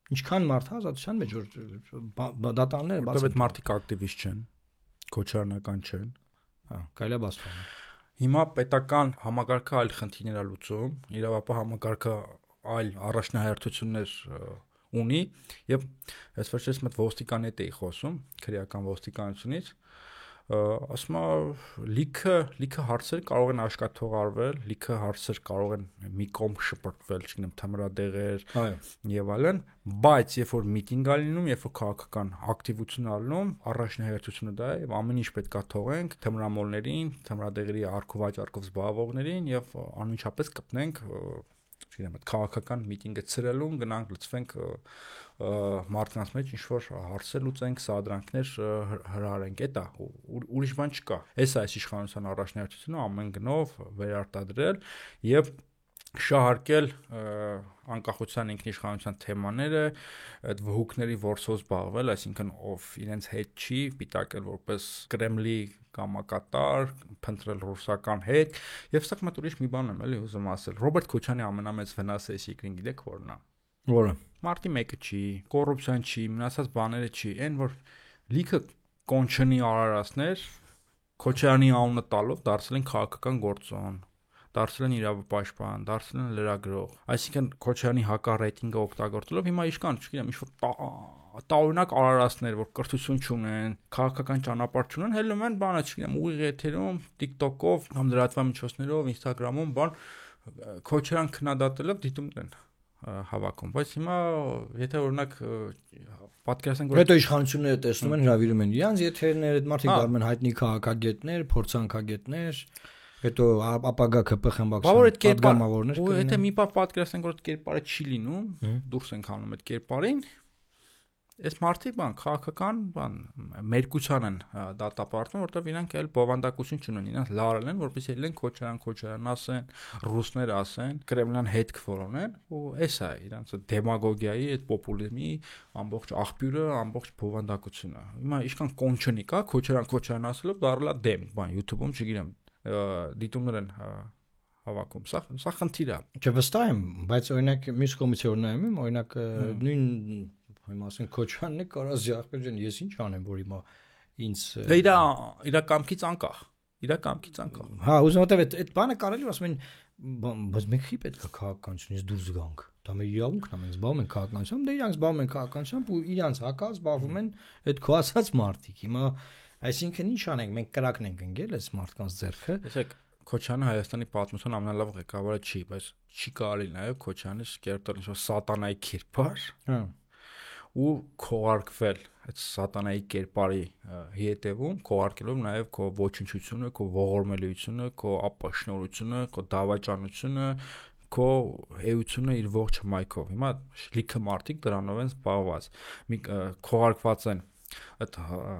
Ինչքան մարդ է ազատության մեջ որ դատանները բացի այդ մարդիկ ակտիվիստ չեն, քոչարանական չեն, հա, կարելի է բացվել։ Հիմա պետական համակարգը այլ խնդիրներ է լուծում, իրավապահ համակարգը այլ առաջնահերթություններ ունի եւ այս վերջերս մտ ոստիկանետ էի խոսում, քրեական ոստիկանությունից, ասում է լիքը հարցեր կարող են աշխատող արվել, լիքը հարցեր կարող են մի կողմ շպրտվել, չգիտեմ, թմրադեղեր եւ այլն, բայց երբ որ միտինգ ա լինում, երբ որ քաղաքական ակտիվություն ա լինում, առաջնահերթությունը դա է եւ ամեն ինչ պետքա թողենք թմրամոլներին, թմրադեղերի արքուվաճառքով զբաղվողներին եւ անմիջապես կպնենք չգիտեմ, այդ քաղաքական միտինգը ցրելուն գնանք լծվենք մարդկանց մեջ ինչ որ հարցեր լուծենք, սադրանքներ հրահարենք, էտա ուրիշ բան չկա։ Էսա այս իշխանության առաջնահերթությունը ամեն գնով վերարտադրել եւ շահարկել անկախության ինքնիշխանության թեմաները, այդ վհուկների որսով զբաղվել, այսինքն ով իրենց հետ չի, պիտակել որպես Կրեմլի կամակատար, փնտրել ռուսական հետ, եւ սա մտ ուրիշ մի բան եմ էլի ուզում ասել։ Ռոբերտ Քոչյանի ամենամեծ վնասը էս երկրին գիտեք որն է։ Որը։ Մարտի 1-ը չի, կոռուպցիան չի, մնացած բաները չի, այն որ լիքը կոնչնի արարածներ Քոչյանի անունը տալով դարձել են քաղաքական գործոն, դարձել են իրավապաշտպան, դարձել են լրագրող։ Այսինքն Քոչյանի հակառեյտինգը օգտագործելով հիմա իշքան, չգիտեմ, ինչ-որ տարօրինակ արարածներ, որ կրթություն չունեն, քաղաքական ճանապարհ չունեն, հելնում են բանը, չգիտեմ, ուղիղ եթերում, TikTok-ով, կամ լրատվամիջոցներով, Instagram-ում, բան Քոչյան քննադատելով դիտումներ են հավաքում, բայց հիմա եթե օրինակ պատկերացնենք որ հետո իշխանությունները տեսնում են հրավիրում են իրանց եթերներ, այդ մարդիկ դառնում են հայտնի քաղաքագետներ, փորձանքագետներ, հետո ապագա ԿՊ խմբակցության պատգամավորներ կլինեն։ Եթե մի բան պատկերացնենք որ այդ կերպարը չի լինում, դուրս ենք հանում այդ կերպարին, այս մարդիկ բան քաղաքական բան մերկության են դատապարտում, որտեղ իրանք էլ բովանդակություն չունեն, իրանք լարել են, որպեսզի ելեն քոչարան ասեն, ռուսներ ասեն, կրեմլյան հետք որոնեն, ու էսա է իրանք դեմագոգիայի, այդ պոպուլիզմի ամբողջ աղբյուրը, ամբողջ բովանդակությունը։ Հիմա իշքան կոնչնի կա, քոչարան ասելով դառնա դեմ, բան YouTube-ում չգիտեմ, դիտումներ են հավաքում, սա խնդիր է։ Չէ, վստահ եմ, բայց օրինակ մյուս կողմից որ նայում եմ, օրինակ նույն հիմա ասենք Քոչյանն է կարած ջախբեր ջան, ես ինչ անեմ, որ հիմա ինձ իր կամքից անկախ, Հա, ուզում եմ այդ բանը կարելի ասում են, բայց մենք խի պետք է քաղաքականությունից դուրս գանք։ Դա մեր իրավունքն է, մենք զբաղվում ենք քաղաքականությամբ, դե իրանք զբաղվում են քաղաքականությամբ ու իրանք հակա զբաղվում են այդ քո ասած մարդիկ։ Հիմա այսինքն ինչ անենք, մենք կրակն ենք ընկել այս մարդկանց ձեռքը։ Տեսեք, Քոչյանը Հայաստանի պատմության ամենալավ ղեկավարը չի, բայց չի կարելի նաև Քոչյանը կերտել ինչ-որ սատանայի կերպար։ Հա։ Ու քողարկվել այդ սատանայի կերպարի հետևում, քողարկելով նաև քո ոչնչությունը, քո ողորմելիությունը, քո ապաշնորությունը, քո դավաճանությունը, քո էությունը իր ողջ հմայքով։ Հիմա լիքը մարդիկ դրանով են զբաղված։ Քողարկված են այդ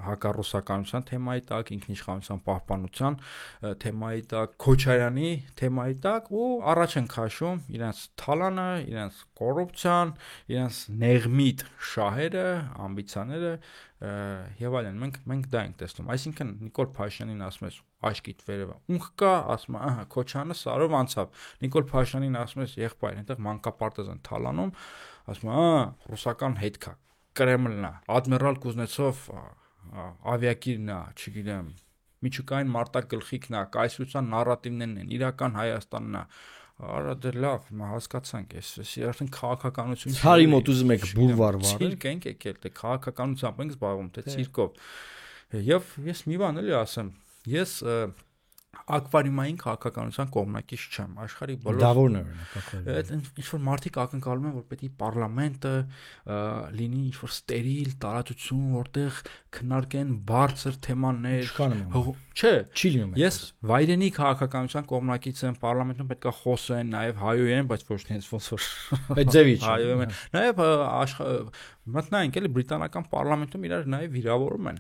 հակառուսականության թեմայի տակ, ինքնիշխանության պահպանության թեմայի տակ, Քոչարյանի թեմայի տակ ու առաջ են քաշում իրենց թալանը, իրենց կոռուպցիան, իրենց նեղմիտ շահերը, ամբիցիաները եւ այլն։ Մենք դա ենք տեսնում։ Այսինքն Նիկոլ Փաշինյանին ասում ես աշկիտ վերևը ունք կա, ասում է, Քոչյանը սարով անցավ։ Նիկոլ Փաշինյանին ասում ես եղբայր, այնտեղ մանկապարտեզ են թալանում, ասում է, ռուսական հետ կա։ Կրեմլն է, Ադմիրալ Կուզնեցով ավիակիրն է, չգիտեմ, միջուկային մարտագլխիկն է, կայսրության նարատիվներն են, իրական Հայաստանն է։ Արա դե լավ, հասկացանք, էս արդեն քաղաքականություն։ Ցարի մոտ ուզում եք բուլվար վարել։ Ցիրկ ենք եկել, դե քաղաքականությամբ ենք զբաղվում, թե ցիրկով։ Եւ ես մի բան էլի ասեմ, ես ակվարիումային քաղաքականության կողմնակից չեմ, աշխարհի բոլոր Դավորն է օրինակ։ Այդ ինչ-որ մարդիկ ակնկալում են, որ պետք է պարլամենտը լինի ինչ-որ ստերիլ տարածություն, որտեղ քննարկեն բարձր թեմաներ։ Չէ, չի լինում։ Ես վայրենի քաղաքականության կողմնակից եմ, պարլամենտում պետք է խոսեն, նաև հայոյեն, բայց ոչ թե ոնց որ այդ ձևի չէ։ Հայոյեն։ Նաև մտնայինք էլի բրիտանական պարլամենտում իրար նաև վիրավորում են։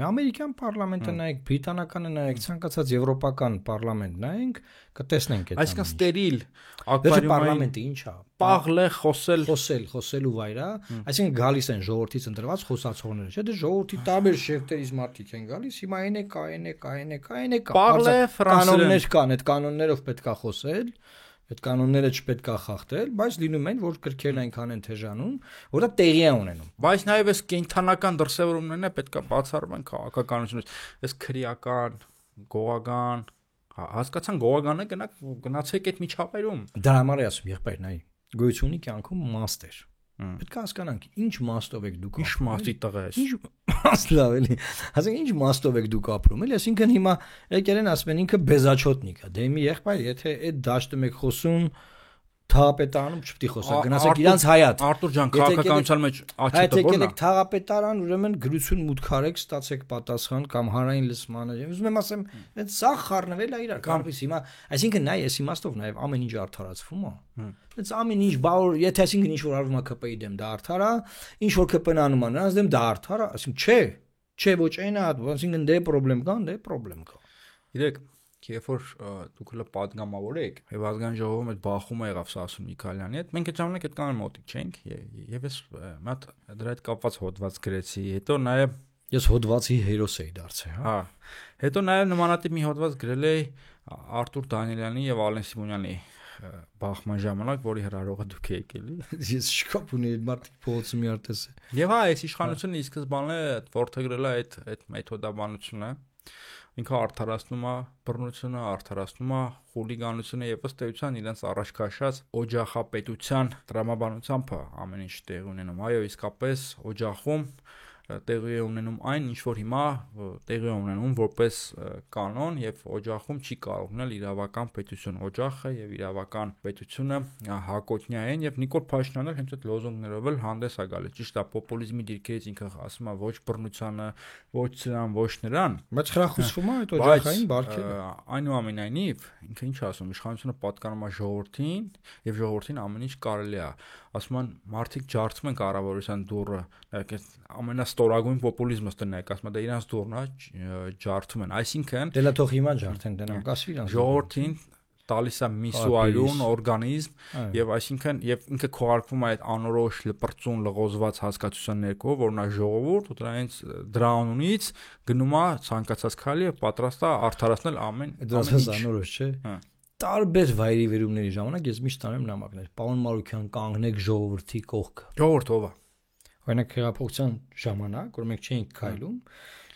Ամերիկյան պարլամենտը նայեք, բրիտանականը նայեք, ցանկացած եվրոպական պարլամենտ նայենք, կտեսնենք այդ։ Այսինքն ստերիլ ակվարիումային պարլամենտը ինչ է։ Պաղլ է խոսելու վայր է, այսինքն գալիս են ժողովրդից ընտրված խոսացողները, չէ՞, դե ժողովրդի տարբեր շերտերից մարդիկ են գալիս, հիմա այն է կա։ Պաղլ է կանոններ կան, այդ կանոններով պետք է խոսել, այդ կանոնները չպետք է խախտել, բայց լինում են, որ կրքերն այնքան են թեժանում, որ դա տեղի է ունենում։ Բայց նաև այս կենթանական դրսևորումներն է պետք է բացառվեն քաղաքականությունից, այս քրեական, գողական, հասկացան գողականը գնացեք այդ միջավայրում։ Դա համար է ասում եղբայր նայ, գոյությունի կյանքում մաստեր։ Պետք է հասկանանք, ինչ մաստով եք դուք ապրում։ Ինչ մաստի տղա ես։ Ինչ մաստով էլի։ Ասենք ինչ մաստով եք դուք ապրում, էլի, այսինքն հիմա եկել են ասում են ինքը բեզաչոտնիկ է։ Դե մի եղբայր, եթե այդ դաշտում եք խոսում, թաղապետարանում չպետք է խոսեք, գնացեք իրանց հայատ։ Արտուր ջան, քաղաքականության մեջ աչքերը եկել եք թաղապետարան, ուրեմն գրություն մուտք արեք, ստացեք պատասխան կամ հանրային լսմանը։ Ուզում եմ ասեմ, այդ սա խառնվել է իրար, կարծես հիմա, այսինքն նայ, այս իմաստով նաև ամեն ինչ արդարացվում է։ Այս ամեն ինչ բաղոր, եթե այսինքն ինչ որ արվում է ԿՊ-ի դեմ դա արդար է, ինչ որ ԿՊ-ն անում է նրանց դեմ դա արդար է, այսինքն չէ, ոչ այն է, այսինքն դե խնդրեմ կա, դե խնդրեմ կա։ Իրեք Երբ որ դուք հələ падգամավոր եք, եւ ազգային ժողովում այդ բախումը եղավ Սասուն Միքայելյանի հետ, մենք այդ ժամանակ այդ կանոն մոտիկ չենք, եւ ես մատ դրա հետ կապված հոդված գրեցի, հետո նաեւ ես հոդվածի հերոս էի դարձել, հա։ Հետո նաեւ նմանատիպ մի հոդված գրել էի Արտուր Դանիելյանի եւ Ալեն Սիմոնյանի բախման ժամանակ, որի հրարողը դուք եք էլի։ Ես շքապ ունեի այդ մարդիկ փողոցում մի արտես։ Եվ հա, այս իշխանությունը ի սկզբանե ворթեգրել է այդ մեթոդաբանությունը։ Ինքը արդարացնում է բռնությունը, արդարացնում է խուլիգանությունը եւ ըստ էության իրենց առաջ քաշած օջախապետության տրամաբանությամբ ամեն ինչ տեղի ունենում։ Այո, իսկապես օջախում տեղի է ունենում այն, ինչ որ հիմա տեղի է ունենում որպես կանոն եւ օջախում չի կարող ունենալ իրավական պետություն։ Օջախը եւ իրավական պետությունը հակոտնյա են եւ Նիկոլ Փաշինյանը հենց այդ լոզունգներով էլ հանդես է գալիս։ Ճիշտ է, պոպուլիզմի դիրքերից ինքը ասում է ոչ բռնությանը, ոչ սրան, ոչ նրան, բայց խրախուսվում է այդ օջախային բարքերը։ Այնուամենայնիվ ինքը ինչ ասում, իշխանությունը պատկանում է ժողովրդին եւ ժողովրդին ամեն ինչ կարելի է։ Ասում են մարդիկ ջարդում են կառավարության դուռը, ամենաստորագույն պոպուլիզմը տնեք, ասում են դա իրանց դուռն է, ջարդում են, այսինքն դե լա թող հիմա ջարդեն, դրանք ասի իրանց ժողովրդին տալիս է միսուայրուն օրգանիզմ եւ այսինքն եւ ինքը քողարկվում է այդ անորոշ լպրծուն լղոզված հասկացության ներքո, որն է ժողովուրդ ու դրա անունից գնում է ցանկացած քայլի եւ պատրաստ է արդարացնել ամեն ինչ անորոշ չէ։ Տարբեր վայրի վերումների ժամանակ ես միշտ տանում նամակներ։ Պարոն Մարուկյան, կանգնեք ժողովրդի կողքը։ Ժողովուրդ ով է։ Օրինակ հեղափոխության ժամանակ, որ մենք չէինք քայլում,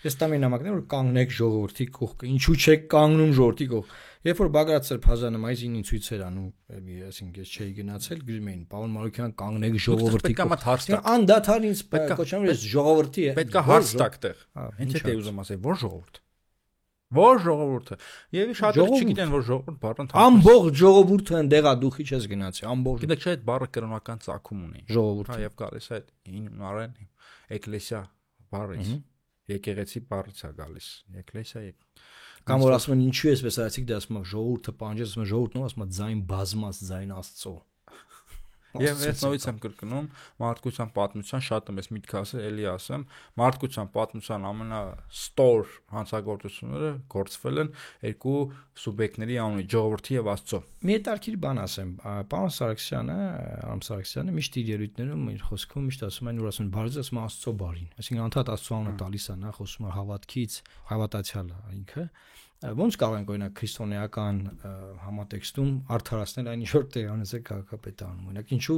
ես տամ այն նամակներ, որ կանգնեք ժողովրդի կողքը։ Ինչու՞ չեք կանգնում ժողովրդի կողքը։ Երբ որ Բագրատ Սրբազանը մայիսին ցույց էր անում, այսինքն ես չէի գնացել, գրում էին պարոն Մարուկյան, կանգնեք ժողովրդի կողքը։ Անդադար ինձ կոչանում ես ժողովրդի է։ Պետք է հարց տակ տեղ։ Ինչ է ուզում ասել, որ ժողովուրդ։ Որ ժողովուրդը։ Եվ շատ ուրիշ չգիտեն, որ ժողովուրդ բառը ընդհանուր։ Ամբողջ ժողովուրդը ընդեղա դուխի չես գնացի, ամբողջ։ Գիտեք չէ, այդ բառը կրոնական ծագում ունի։ Ժողովուրդ։ Հա, եւ գալիս է նարեն էկլեսիա բառից։ Եկեղեցի բառից է գալիս։ Էկլեսիա Կամ որ ասում են ինչու էսպես արեցիք, դա ասում են ժողովուրդը պանջեց, ասում են ժողովուրդն ասում է ձայն բազմած, ձայն Աստծո։ Եվ ես նույնիսկ եմ կրկնում մարդկության պատմության շատ եմ ես միտք ասել, էլի ասեմ, մարդկության պատմության ամենաստոր հանցագործությունները գործվել են երկու սուբյեկտների անունից, ժողովրդի եւ Աստծո։ Մի հետաքրքիր բան ասեմ, պարոն Սարգսյանը միշտ իր ելույթներում իր խոսքում միշտ ասում են, որ ասում են բարից ասում Աստծո բարին, այսինքն անդադ Աստծո անունը տալիս է, նա խոսում է հավատքից, հավատացյալ է ինքը։ Ոնց կարող ենք օրինակ քրիստոնեական համատեքստում արդարացնել այն ինչ որ Տերանես է քաղաքապետարանում։ Օրինակ ինչու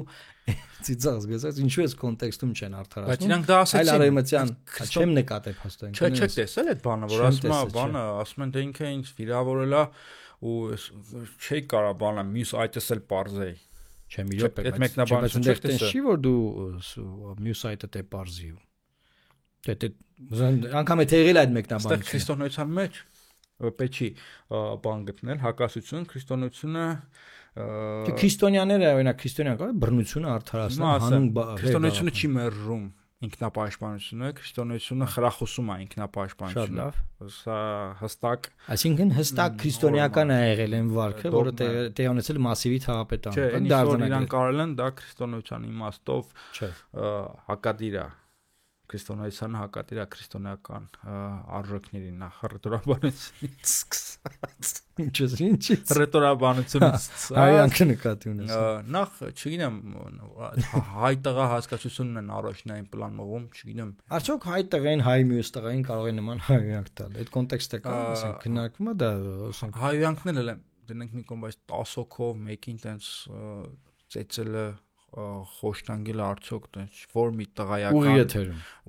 ծիծաղ զգացած, ինչու էս կոնտեքստում չեն արդարացնում։ Բայց իրանք դա ասեցին։ Այլ արևմտյան չեմ նկատել հաստատ։ Չէ, չեք տեսել այդ բանը, որ ասում է բանը, ասում են դե ինքը ինձ վիրավորել է ու չի կարա բանը մյուս այդս էլ parзեի։ Չէ, մի րոպե, այդ մեկնաբանությունը չեք տեսել։ Չի որ դու մյուս այդը դե parзի։ Դե անգամ է թեղել այդ մեկնաբանությունը։ Այստեղ քրիստոնեության մեջ պետք է բան գտնել, հակասություն քրիստոնեությունը քրիստոնյաները օրինակ քրիստոնյան կարող է բռնությունը արդարացնել հանուն քրիստոնեությունը չի մերժում ինքնապաշտպանությունը, քրիստոնեությունը խրախուսում է ինքնապաշտպանությունը։ Սա հստակ, այսինքն հստակ քրիստոնեական է եղել այն վարքը, որը տեղի ունեցել մասիվի թաղապետարան։ Դա իրան կարել են դա քրիստոնեության իմաստով հակադիր է քրիստոնեության հակադիր է քրիստոնեական արժեքներին նախ ռետորաբանությունից սկսած ինչի ռետորաբանությունից հայանքը նկատի ունես նախ չգիտեմ հայ տղա հասկացությունն են առաջնային պլան մղում չգիտեմ արդյոք հայ տղային հայ մյուս տղային կարող է նման հայանք տալ այդ կոնտեքստը կա ասենք քննարկվում է դա հայանքն էլ դնենք մի կողմ բայց 10 հոգով մեկին տենց ծեծելը խոշտանգել արդյոք տենց որ մի տղայական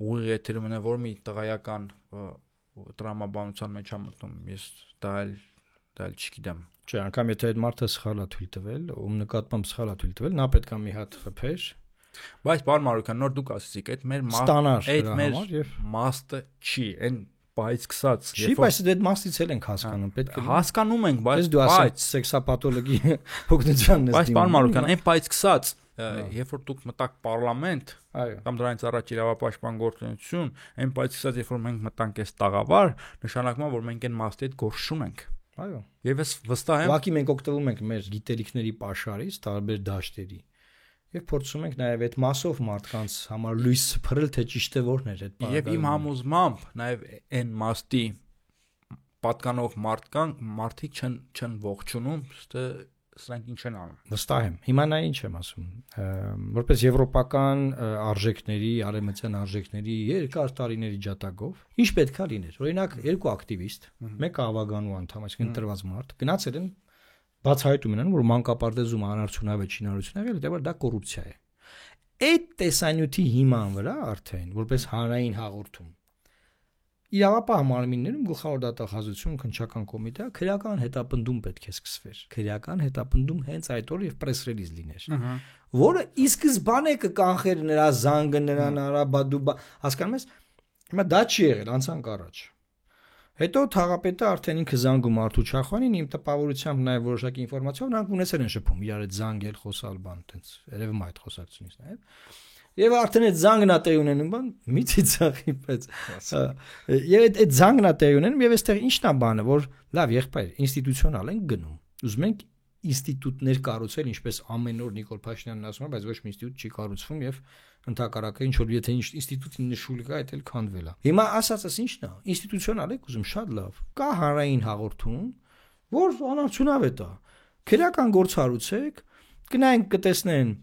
ուղիղ եթերում է որ մի տղայական տրամաբանության մեջ ամտնում ես դա էլ չգիտեմ չէ անգամ եթե այդ մարդը սխալ է թույլ տվել ում նկատմամբ սխալ է թույլ տվել նա պետք է մի հատ խփեր բայց պարոն Մարուկյան նոր դուք ասեցիք այդ մեր մաստը չի այն բայց սկսած չի բայց այդ մաստից էլ ենք հասկանում պետք է հասկանում ենք բայց դու ասած սեքսապաթոլոգի օգնությանն ես բայց պարոն Մարուկյան այն բայց սկսած երբ որ դուք մտաք պարլամենտ կամ դրանից առաջ իրավապաշտպան գործունեություն այն բայց սկսած երբ որ մենք մտանք այս տաղավար նշանակում է որ մենք այն մաստի հետ գործ չունենք այո եւ ես վստահ եմ ուղղակի մենք օգտվում ենք մեր գիտելիքների pašարից տարբեր դաշտերի եւ փորձում ենք նաեւ այդ մասով մարդկանց համար լույս սփռել թե ճիշտ է որն է այդ եւ իմ համոզմամբ նաեւ այն մաստի պատկանող մարդիկ չեն ողջունում թե սրանք ինչ են անում վստահ եմ հիմա նա ինչ եմ ասում որպես եվրոպական արժեքների արևմտյան արժեքների երկար տարիների ջատագով ինչ պետքա լիներ օրինակ երկու ակտիվիստ մեկը ավագանու անդամ այսինքն ընտրված մարդ գնացել են բացահայտում են որ մանկապարտեզում անարդյունավետ շինարարություն եղել դեռ դա կոռուպցիա է այդ տեսանյութի հիման վրա արդեն որպես հանրային հաղորդում իրավապահ մարմիններում գլխավոր դատախազություն քննչական կոմիտեը քրեական հետապնդում պետք է սկսվեր քրեական հետապնդում հենց այդ օրը եւ պրես ռելիզ լիներ որը ի սկզբանե կկանխեր նրա զանգը նրան արաբադուբա հասկանում ես հիմա դա չի եղել անցանք առաջ հետո թաղապետը արդեն ինքը զանգում Արթուր Չախոյանին իմ տպավորությամբ նաեւ որոշակի ինֆորմացիա նրանք ունեցել են շփում իրար այդ զանգել խոսալ բան տենց երևում այդ խոսակցությունից նաեւ Եվ արդեն այդ զանգն է տեղ ունենում բան մի ծիծաղի պես եւ այդ զանգն է տեղ ունենում եւ այստեղ ի՞նչն է բանը որ լավ եղբայր ինստիտուցիոնալ են գնում ուզում ենք ինստիտուտներ կառուցել ինչպես ամեն օր Նիկոլ Փաշինյանն ասում է բայց ոչ մի ինստիտուտ չի կառուցվում եւ ընդհակառակը ինչ որ եթե ինչ ինստիտուտի նշուլ կա այդ էլ քանդվել է հիմա ասածս ի՞նչն է ինստիտուցիոնալ եք ուզում շատ լավ կա հանրային հաղորդում որ անարդյունավետ է քրեական գործառույթ գնային կտեսնեն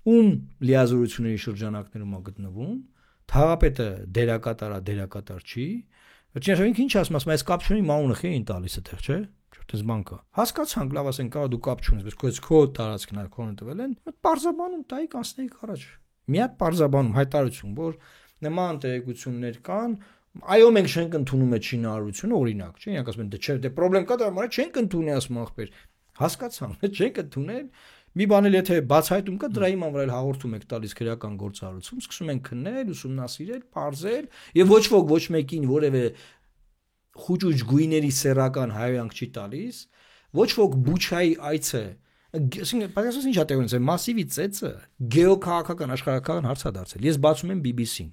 ում լիազորությունների շրջանակներում է գտնվում թաղապետը դերակատար չի վերջինս ինչ ասում այս կապ չունի մաունը խին տալիս է տեղ չէ չտես բանկա հասկացանք լավ ասենք կարա դու կապ չունես բայց քո տարածքն է քոնը տվել են պարզաբանում տայի կանցնեիք առաջ մի հատ պարզաբանում հայտարարություն որ նման տեղեկություններ կան այո մենք չենք ընդունում այդ շինարարությունը օրինակ չէ իրանք ասում են դե չէ դե խնդրեմ կա դա մոռա չենք ընդունի ասում ախպեր հասկացանք չենք ընդունել Մի բան էլ եթե բացահայտում կա դրա իման վրա հաղորդում եք տալիս քրեական գործառույթում սկսում են քննել, ուսումնասիրել, բարձել եւ ոչ ոք ոչ մեկին որևէ խուճուճ գույների սեռական հայոյանք չի տալիս, ոչ ոք Բուչայի այցը, այսինքն պատասխանս ինչ է տեղ ունեցել, մասիվի ծեծը գեոքաղաքական աշխարհական հարց է դարձել։ Ես բացում եմ BBC-ն։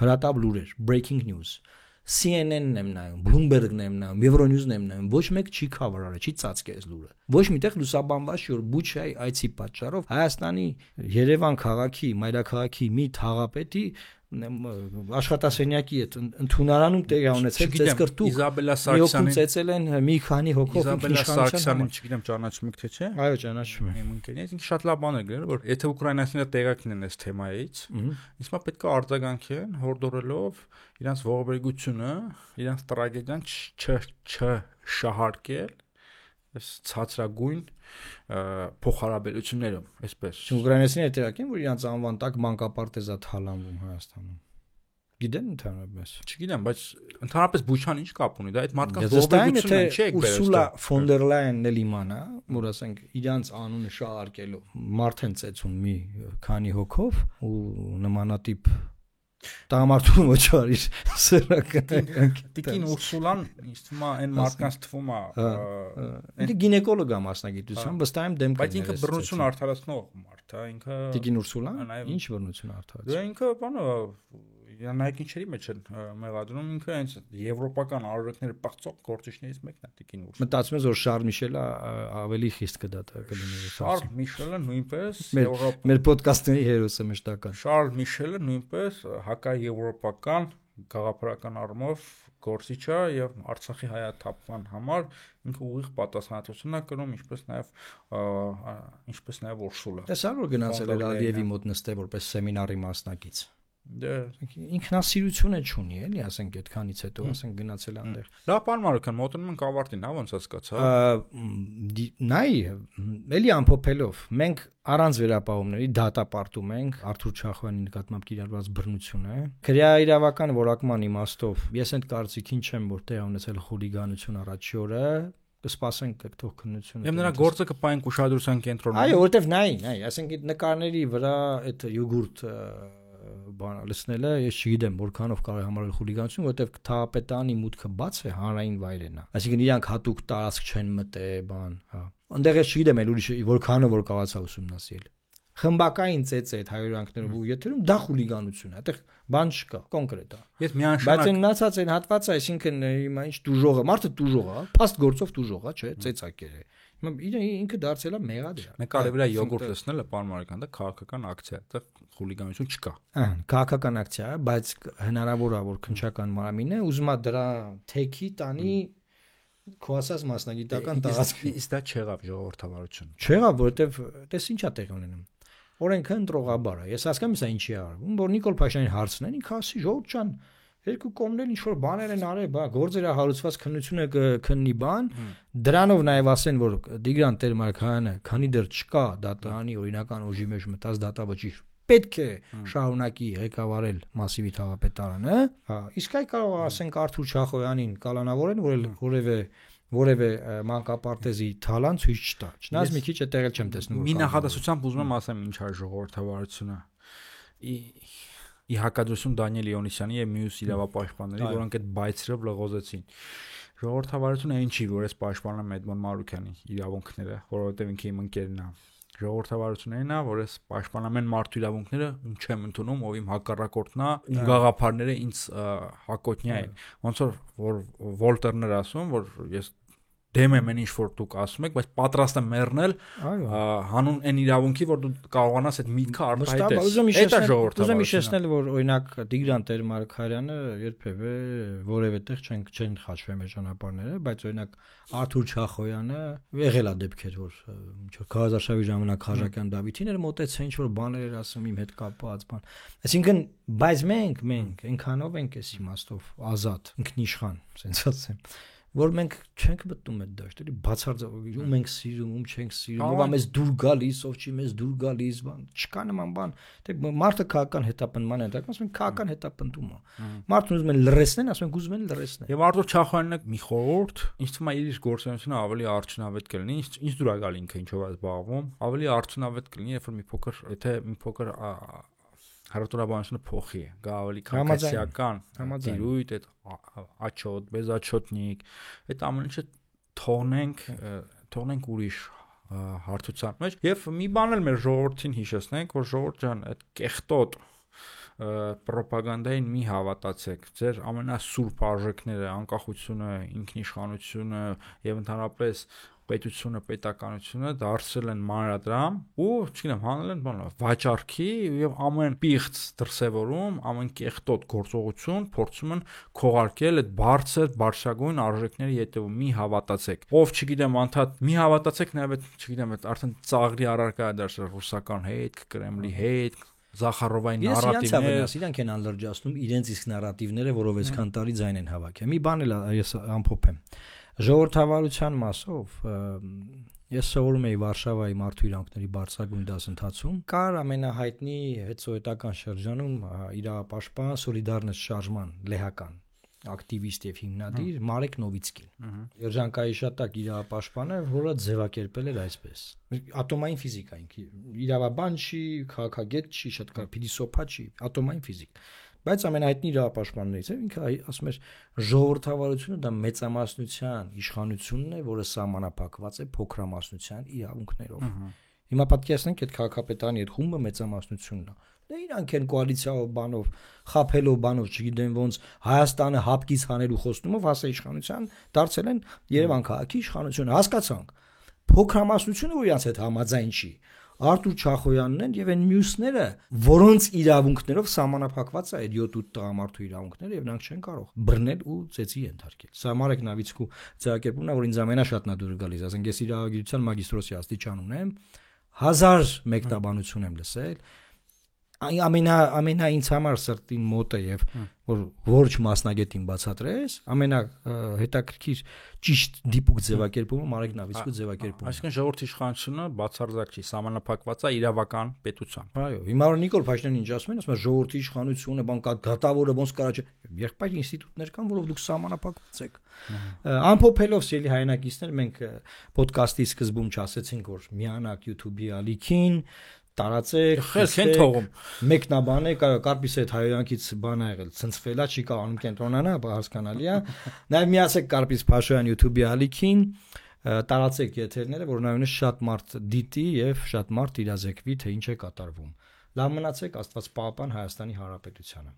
Հրատապ լուրեր, breaking news։ CNN-ն եմ նայում, Bloomberg-ն եմ նայում, Euronews-ն եմ նայում, ոչ մեկ չի cover-արել, չի ծածկել լուրը։ Ոչ միտեղ լուսաբանված չի, որ Բուչայի այցի պատճառով Հայաստանի Երևան քաղաքի, մայրաքաղաքի մի թաղապետի աշխատասենյակի հետ ընդունարանում տեղի ունեցել ծեծկրտուկ Իզաբելա Սարգսյանին ծեծել են մի քանի հոգով Իզաբելա Սարգսյանին չգիտեմ ճանաչում եք թե չէ։ Այո, ճանաչում եմ։ Իմ ընկերներից ինքը շատ լավ բան է գրել, որ եթե ուկրաինացիները տեղակին են այս թեմայից, իսկ պետք է արձագանքեն հորդորելով իրանց ողբերգությունը, իրանց տրագեդիան չշահարկել այս ցածրագույն փոխհարաբերություններում, այսպես։ Ուկրաինացիները տեղակին, որ իրանց անվան տակ մանկապարտեզա թալանվում Հայաստանում։ Գիտեն ընդհանրապես։ Չգիտեմ, բայց ընդհանրապես Բուչան ինչ կապ ունի, դա այդ մարդկանց ողբերգությունն է, չէ՞, Ուրսուլա ֆոն դեր Լայենն էլ իմանա, որ ասենք իրանց անունը շահարկելով մարդ են ծեցում մի քանի հոգով ու նմանատիպ տամարտում ոչարիր սրական Տիկին Ուրսուլան ինձ թվում է այն մարդկանց թվում է ինքը գինեկոլոգ է մասնագիտությամբ վստահ եմ դեմ բայց ինքը բռնություն արդարացնող մարդ է ինքը Տիկին Ուրսուլան ինչ բռնություն արդարացնում դե ինքը բանը նայեք ինչերի մեջ են մեղադրում ինքը այնց եվրոպական արժեքները պղծող գործիչներից մեկն է Տիկին Ուրսուլան մտածում ես որ Շարլ Միշելը ավելի խիստ կլինի Շարլ Միշելը նույնպես մեր ոդկասթների հերոսը մշտական Շարլ Միշելը նույնպես հակաեվրոպական գաղափարական առումով գործիչ է եւ Արցախի հայաթափման համար ինքը ուղիղ պատասխանատվություն է կրում ինչպես նաեւ Ուրսուլա Տեսա որ գնացել էր Ալիևի մոտ նստել որպես սեմինարի մասնակից Դե ինքնասիրություն է չունի էլի ասենք այդքանից հետո ասենք գնացել այնտեղ լավ բան Մարոկյան մոտենում ենք ավարտին հա ոնց հասկացա նայ էլի ամփոփելով մենք առանց վերապահումների դատապարտում ենք Արթուր Չախոյանի նկատմամբ կիրառված բռնությունը քրեա իրավական որակման իմաստով ես այդ կարծիքին չեմ որ տեղ ունեցել խուլիգանություն առաջի օրը կսպասենք թող քննությունը Եվ նրա գործը կպայենք ուշադրության կենտրոնում այո որովհետև նայ ասենք այդ նկարների վրա այդ յուգուրտ բան լցնելը ես չգիտեմ որքանով կարող է համարել խուլիգանություն որովհետև թաղապետանի մուտքը բաց է հանրային վայրեն է այսինքն իրանք հատուկ տարածք չեն մտե բան հա այնտեղ ես չգիտեմ այլ ուրիշ որքանով որ կարողացա ուսումնասիրել խմբակային ծեծ է այդ հայրենիքներով ու եթերում դա խուլիգանություն է այդտեղ բան չկա կոնկրետ է ես միանշանակ բայց այն մնացած այն հատվածը այսինքն հիմա ինչ դուժողը մարդը դուժող է փաստ գործով դուժող է չէ ծեծակեր է ինքը դարձել է մեղադիր նկարի վրա յոգուրտ լցնելը պարոն Մարոկյան դա քաղաքական ակցիա է դա խուլիգանություն չկա քաղաքական ակցիա է բայց հնարավոր է որ քնչական մարամինը ուզում է դրա թեքի տանի քո ասած մասնագիտական տարածք իսկ դա չեղավ ժողովրդավարություն չեղավ որովհետև տես ինչա տեղ ունենում օրենքը ընտրողաբար է ես հասկանում եմ սա ինչի է արվում որ Նիկոլ Փաշինյանին հարցնեն ինքը ասի ժողովուրդ ջան երկու կողմերն ինչ որ բաներ են արել, բա գործերը հարուցված քննությունը կքննի բան, դրանով նաև ասեն որ Տիգրան Տեր-Մարգարյանը, քանի դեռ չկա դատարանի օրինական ուժի մեջ մտած դատավճիռ, պետք է շարունակի ղեկավարել մասիվի թաղապետարանը, հա, իսկ այ կարող ասենք Արթուր Չախոյանին կալանավորեն, որ որևէ մանկապարտեզի թալան ցույց չտա։ Չնայած մի քիչ է տեղել չեմ տեսնում։ Մի նախադասությամբ ուզում եմ ասեմ ինչ է ժողովրդավարությունը։ Ի հակադրություն Դանիել Իոնիսյանի եւ մյուս իրավապաշտպանների, որոնք այդ բայցրով լղոզեցին։ Ժողովրդավարությունը այն չի, որ ես պաշտպանում եմ Էդմոն Մարուկյանի իրավունքները, որովհետեւ ինքը իմ ընկերն է։ Ժողովրդավարությունն է, որ ես պաշտպանում եմ մարդու իրավունքները, ում չեմ ընդունում, ով իմ հակառակորդն է, իմ գաղափարները ինձ հակոտնյա են։ Ոնց որ Վոլտերն էր ասում, որ ես դեմ եմ ինչ որ դուք ասում եք, բայց պատրաստ եմ մեռնել հանուն այն իրավունքի, որ դու կարողանաս այդ միտքը արտահայտես։ Դա ժողովրդավարություն։ Ուզում եմ հիշեցնել, որ օրինակ Տիգրան Տեր-Մարգարյանը երբևէ որևէ տեղ չեն խաչվել մեր ճանապարհները, բայց օրինակ Արթուր Չախոյանը եղել է դեպքեր, որ ինչ որ Քարազարշավի ժամանակ Խաչակյան Դավիթին էր մոտեցել, ինչ որ բաներ էր ասում իմ հետ կապված բան։ Այսինքն, բայց մենք այնքանով ենք էս իմաստով ազատ, ինքնիշխան, ասենց ասեմ որ մենք չենք մտնում այդ դաշտ, էլի բացարձակ ում ենք սիրում, ում չենք սիրում, ով է մեզ դուր գալիս, ով չի մեզ դուր գալիս, բան, չկա նման բան։ Դե մարդը քաղաքական հետապնդման է, ասում են քաղաքական հետապնդում է։ Մարդուն ուզում են լրացնեն, ասում են ուզում են լրացնել։ Եվ Արթուր Չախոյանն մի խորհուրդ, ինձ թվում է իր գործունեությունը ավելի արդյունավետ կլինի, ինձ դուր է գալի ինքը ինչով է զբաղվում, ավելի արդյունավետ կլինի, երբ որ մի փոքր հարատորաբանությունը փոխի, գա ավելի քաղաքացիական, դիրույթ, այդ աչոտ, բեզաչոտնիկ, այդ ամեն ինչը թողնենք ուրիշ հարթության մեջ եւ մի բան էլ մեր ժողովրդին հիշեցնենք, որ ժողովուրդ ջան, այդ կեղտոտ պրոպագանդային մի հավատացեք, ձեր ամենասուրբ արժեքները, անկախությունը, ինքնիշխանությունը եւ ընդհանրապես պետությունը, պետականությունը դարձել են մանրադրամ ու, չգիտեմ, հանել են բանը վաճառքի եւ ամեն պիղծ դրսեւորում, ամեն կեղտոտ գործողություն փորձում են քողարկել այդ բարձրագույն արժեքների յետևում մի հավատացեք։ Ով, չգիտեմ, անդադ մի հավատացեք նաեւ այդ, չգիտեմ, այդ արդեն ծաղրի առարկա է դարձել ռուսական հետ, Կրեմլի հետ, Զախարովային նարատիվներ, իրանք են անլրջացնում իրենց իսկ նարատիվները, որով այսքան տարի ձայն են հավաքել։ Մի բան էլ ես ամփոփեմ։ Ժողովրդավարության մասով ես սովորում էի Վարշավայի մարդու իրավունքների բարձրագույն դասընթացում, կար ամենահայտնի հետսովետական շրջանում իրավապաշտպան Սոլիդարնես շարժման լեհական ակտիվիստ եւ հիմնադիր Մարեկ Նովիցկին։ Երջանկայի շատակ իրավապաշտպանը, որը ձևակերպել էր այսպես. ատոմային ֆիզիկա ինքը իրավաբան չի, քաղաքագետ չի, շատ կար փիլիսոփա չի, ատոմային ֆիզիկ։ Բայց ամենահայտնի իրավապաշտպաններից է, ինքը ասում էր ժողովրդավարությունը դա մեծամասնության իշխանությունն է, որը սահմանափակված է փոքրամասնության իրավունքներով։ Հիմա պատկերացնենք այդ քաղաքապետարանի այդ խումբը մեծամասնությունն է։ Դե իրանք են կոալիցիայով բանով, խափելով բանով, չգիտեմ ոնց Հայաստանը հապկից հանելու խոստումով հասա իշխանության, դարձել են Երևան քաղաքի իշխանությունը, հասկացանք։ Փոքրամասնությունը որ իրանց հետ համաձայն չի, Արտուր Չախոյանն են եւ այն մյուսները, որոնց իրավունքներով սահմանափակված է այդ 7-8 տղամարդու իրավունքները եւ նրանք չեն կարող բռնել ու ծեծի ենթարկել։ Սա Մարեկ Նովիցկու ձեռակերպումն է, որ ինձ ամենաշատն է դուր գալիս, ասենք ես իրավագիտության մագիստրոսի աստիճան ունեմ, 1000 մեկնաբանություն եմ լսել, ամենա ինձ համար սրտին մոտ է եւ որ որջ մասնագետին բացատրես, ամենահետաքրքիր ճիշտ դիպուկ ձևակերպումը Մարեկ Նովիցկու ձևակերպումն է։ Այսինքն ժողովրդի իշխանությունը բացարձակ չի, սահմանափակված է իրավական պետությամբ։ Այո, հիմա որ Նիկոլ Փաշինյանն ինչ ասում են, ասում է ժողովրդի իշխանությունը, բան կա, դատավորը ոնց կարա չէ, եղբայր ինստիտուտներ կան, որով դուք սահմանափակված եք։ Ամփոփելով սիրելի հայրենակիցներ, մենք ոդկասթի սկզբում չասեցինք, որ միանակ YouTube-ի ալիքին տարածեք, խելքեն թողում։ Մեկնաբանեք, Կարպիսի հետ հայրենիքից բան ա եղել, ցնցվելա չի կարողանում կենտրոնանա, հասկանալի է։ Նաև միացեք Կարպիս Փաշոյան YouTube-ի ալիքին, տարածեք եթերները, որ նայումն շատ մարդ դիտի եւ շատ մարդ իրազեկվի, թե ինչ է կատարվում։ Լավ մնացեք, Աստված պահապան Հայաստանի Հանրապետությանը։